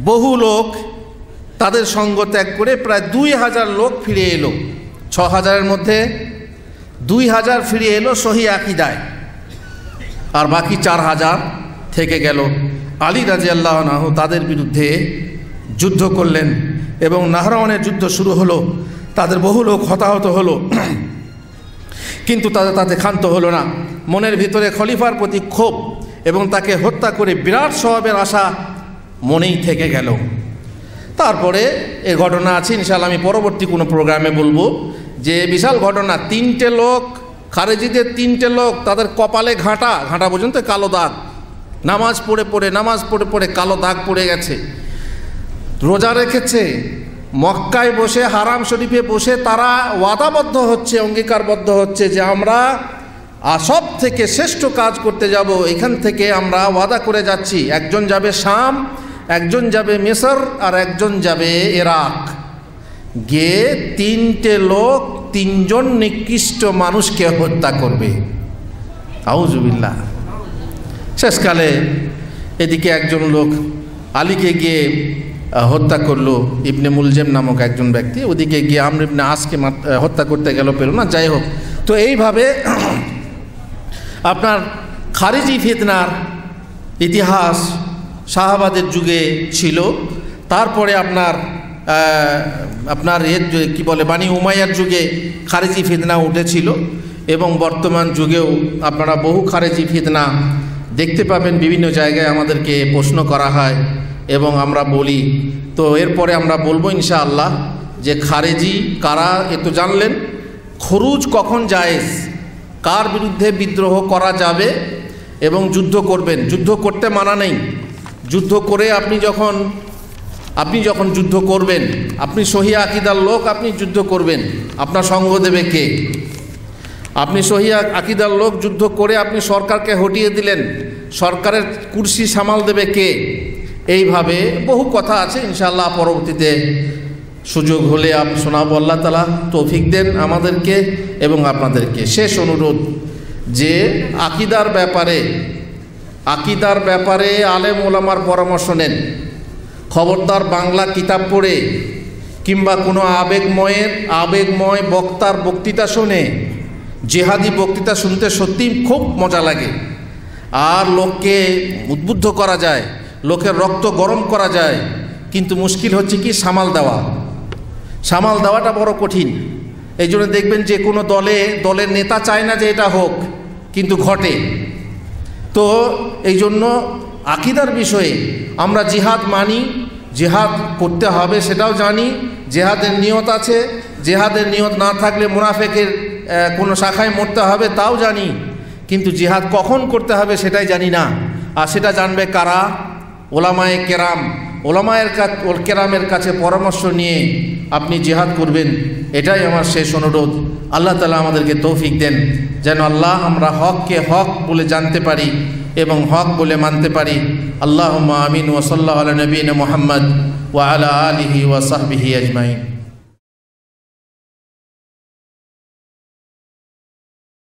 বহু লোক তাদের সঙ্গ ত্যাগ করে প্রায় 2000 লোক ফিরে এলো। 6000-এর মধ্যে 2000 ফিরে এলো সহি আকীদায়। আর বাকি 4000 থেকে গেল। আলী রাদিয়াল্লাহু আনহু তাদের বিরুদ্ধে যুদ্ধ করলেন এবং নাহরাওয়ানের যুদ্ধ শুরু হলো। তাদের বহু লোক হতাহত হলো, কিন্তু তাতে ক্ষান্ত হলো না। মনের ভিতরে খলিফার প্রতি ক্ষোভ এবং তাকে হত্যা করে বিরাট সওয়াবের আশা মনেই থেকে গেল। তারপরে এর ঘটনা আছে, ইনশাআল্লাহ আমি পরবর্তী কোনো প্রোগ্রামে বলবো, যে বিশাল ঘটনা। 3টে লোক, খারেজিদের 3টে লোক, তাদের কপালে ঘাঁটা পর্যন্ত কালো দাগ, নামাজ পড়ে পড়ে কালো দাগ পড়ে গেছে। রোজা রেখেছে, মক্কায় বসে হারাম শরীফে বসে তারা ওয়াদাবদ্ধ হচ্ছে, অঙ্গীকারবদ্ধ হচ্ছে যে আমরা সব থেকে শ্রেষ্ঠ কাজ করতে যাব। এখান থেকে আমরা ওয়াদা করে যাচ্ছি, একজন যাবে শাম, একজন যাবে মিসর, আর একজন যাবে ইরাক। গিয়ে 3টে লোক 3জন নিকৃষ্ট মানুষকে হত্যা করবে। আউযুবিল্লাহ। শেষকালে এদিকে একজন লোক আলীকে গিয়ে হত্যা করলো, ইবনে মুলজেম নামক একজন ব্যক্তি। ওদিকে গিয়ে আমর ইবনে আসকে হত্যা করতে গেল, পেল না। যাই হোক, তো এইভাবে আপনার খারিজি ফিতনার ইতিহাস সাহাবাদের যুগে ছিল। তারপরে আপনার কি বলে বানি উমাইয়ার যুগে খারিজি ফিতনা উঠেছিল, এবং বর্তমান যুগেও আপনারা বহু খারিজি ফিতনা দেখতে পাবেন। বিভিন্ন জায়গায় আমাদেরকে প্রশ্ন করা হয় এবং আমরা বলি। তো এরপরে আমরা বলবো ইনশাআল্লাহ যে খারেজি কারা, এ তো জানলেন। খরুজ কখন জায়েজ, কার বিরুদ্ধে বিদ্রোহ করা যাবে এবং যুদ্ধ করবেন। যুদ্ধ করতে মানা নেই। যুদ্ধ করে আপনি যখন যুদ্ধ করবেন, আপনি সহি আকীদার লোক, আপনি যুদ্ধ করবেন, আপনার সঙ্গ দেবে কে? আপনি সহি আকীদার লোক, যুদ্ধ করে আপনি সরকারকে হটিয়ে দিলেন, সরকারের কুরসি সামাল দেবে কে? এইভাবে বহু কথা আছে, ইনশাআল্লাহ পরবর্তীতে সুযোগ হলে শোনাবো। আল্লাহ তাআলা তৌফিক দেন আমাদেরকে এবং আপনাদেরকে। শেষ অনুরোধ যে আকীদার ব্যাপারে আলেম ওলামার পরামর্শ নেন। খবরদার বাংলা কিতাব পড়ে কিংবা কোনো আবেগময় বক্তার বক্তৃতা শুনে, জিহাদি বক্তৃতা শুনতে সত্যিই খুব মজা লাগে, আর লোককে উদ্বুদ্ধ করা যায়, লোকের রক্ত গরম করা যায়, কিন্তু মুশকিল হচ্ছে কি সামাল দেওয়াটা বড় কঠিন। এই জন্য দেখবেন যে কোনো দলের নেতা চায় না যে এটা হোক, কিন্তু ঘটে। তো এই জন্য আকীদার বিষয়ে আমরা জিহাদ মানি, জিহাদ করতে হবে সেটাও জানি, জিহাদের নিয়ত আছে, জিহাদের নিয়ত না থাকলে মুনাফিকের কোনো শাখায় মরতে হবে তাও জানি, কিন্তু জিহাদ কখন করতে হবে সেটাই জানি না। আর সেটা জানবে কারা? ওলামায়ে কেরামের কাছে পরামর্শ নিয়ে আপনি জিহাদ করবেন। এটাই আমার শেষ অনুরোধ। আল্লাহ তাআলা আমাদেরকে তৌফিক দেন যেন আমরা হককে হক বলে জানতে পারি এবং হক বলে মানতে পারি। আল্লাহুম্মা আমিন। ওয়া সাল্লাল্লাহু আলা নবিয়িনা মুহাম্মদ ওয়া আলা আলিহি ওয়া সাহবিহি আজমাইন।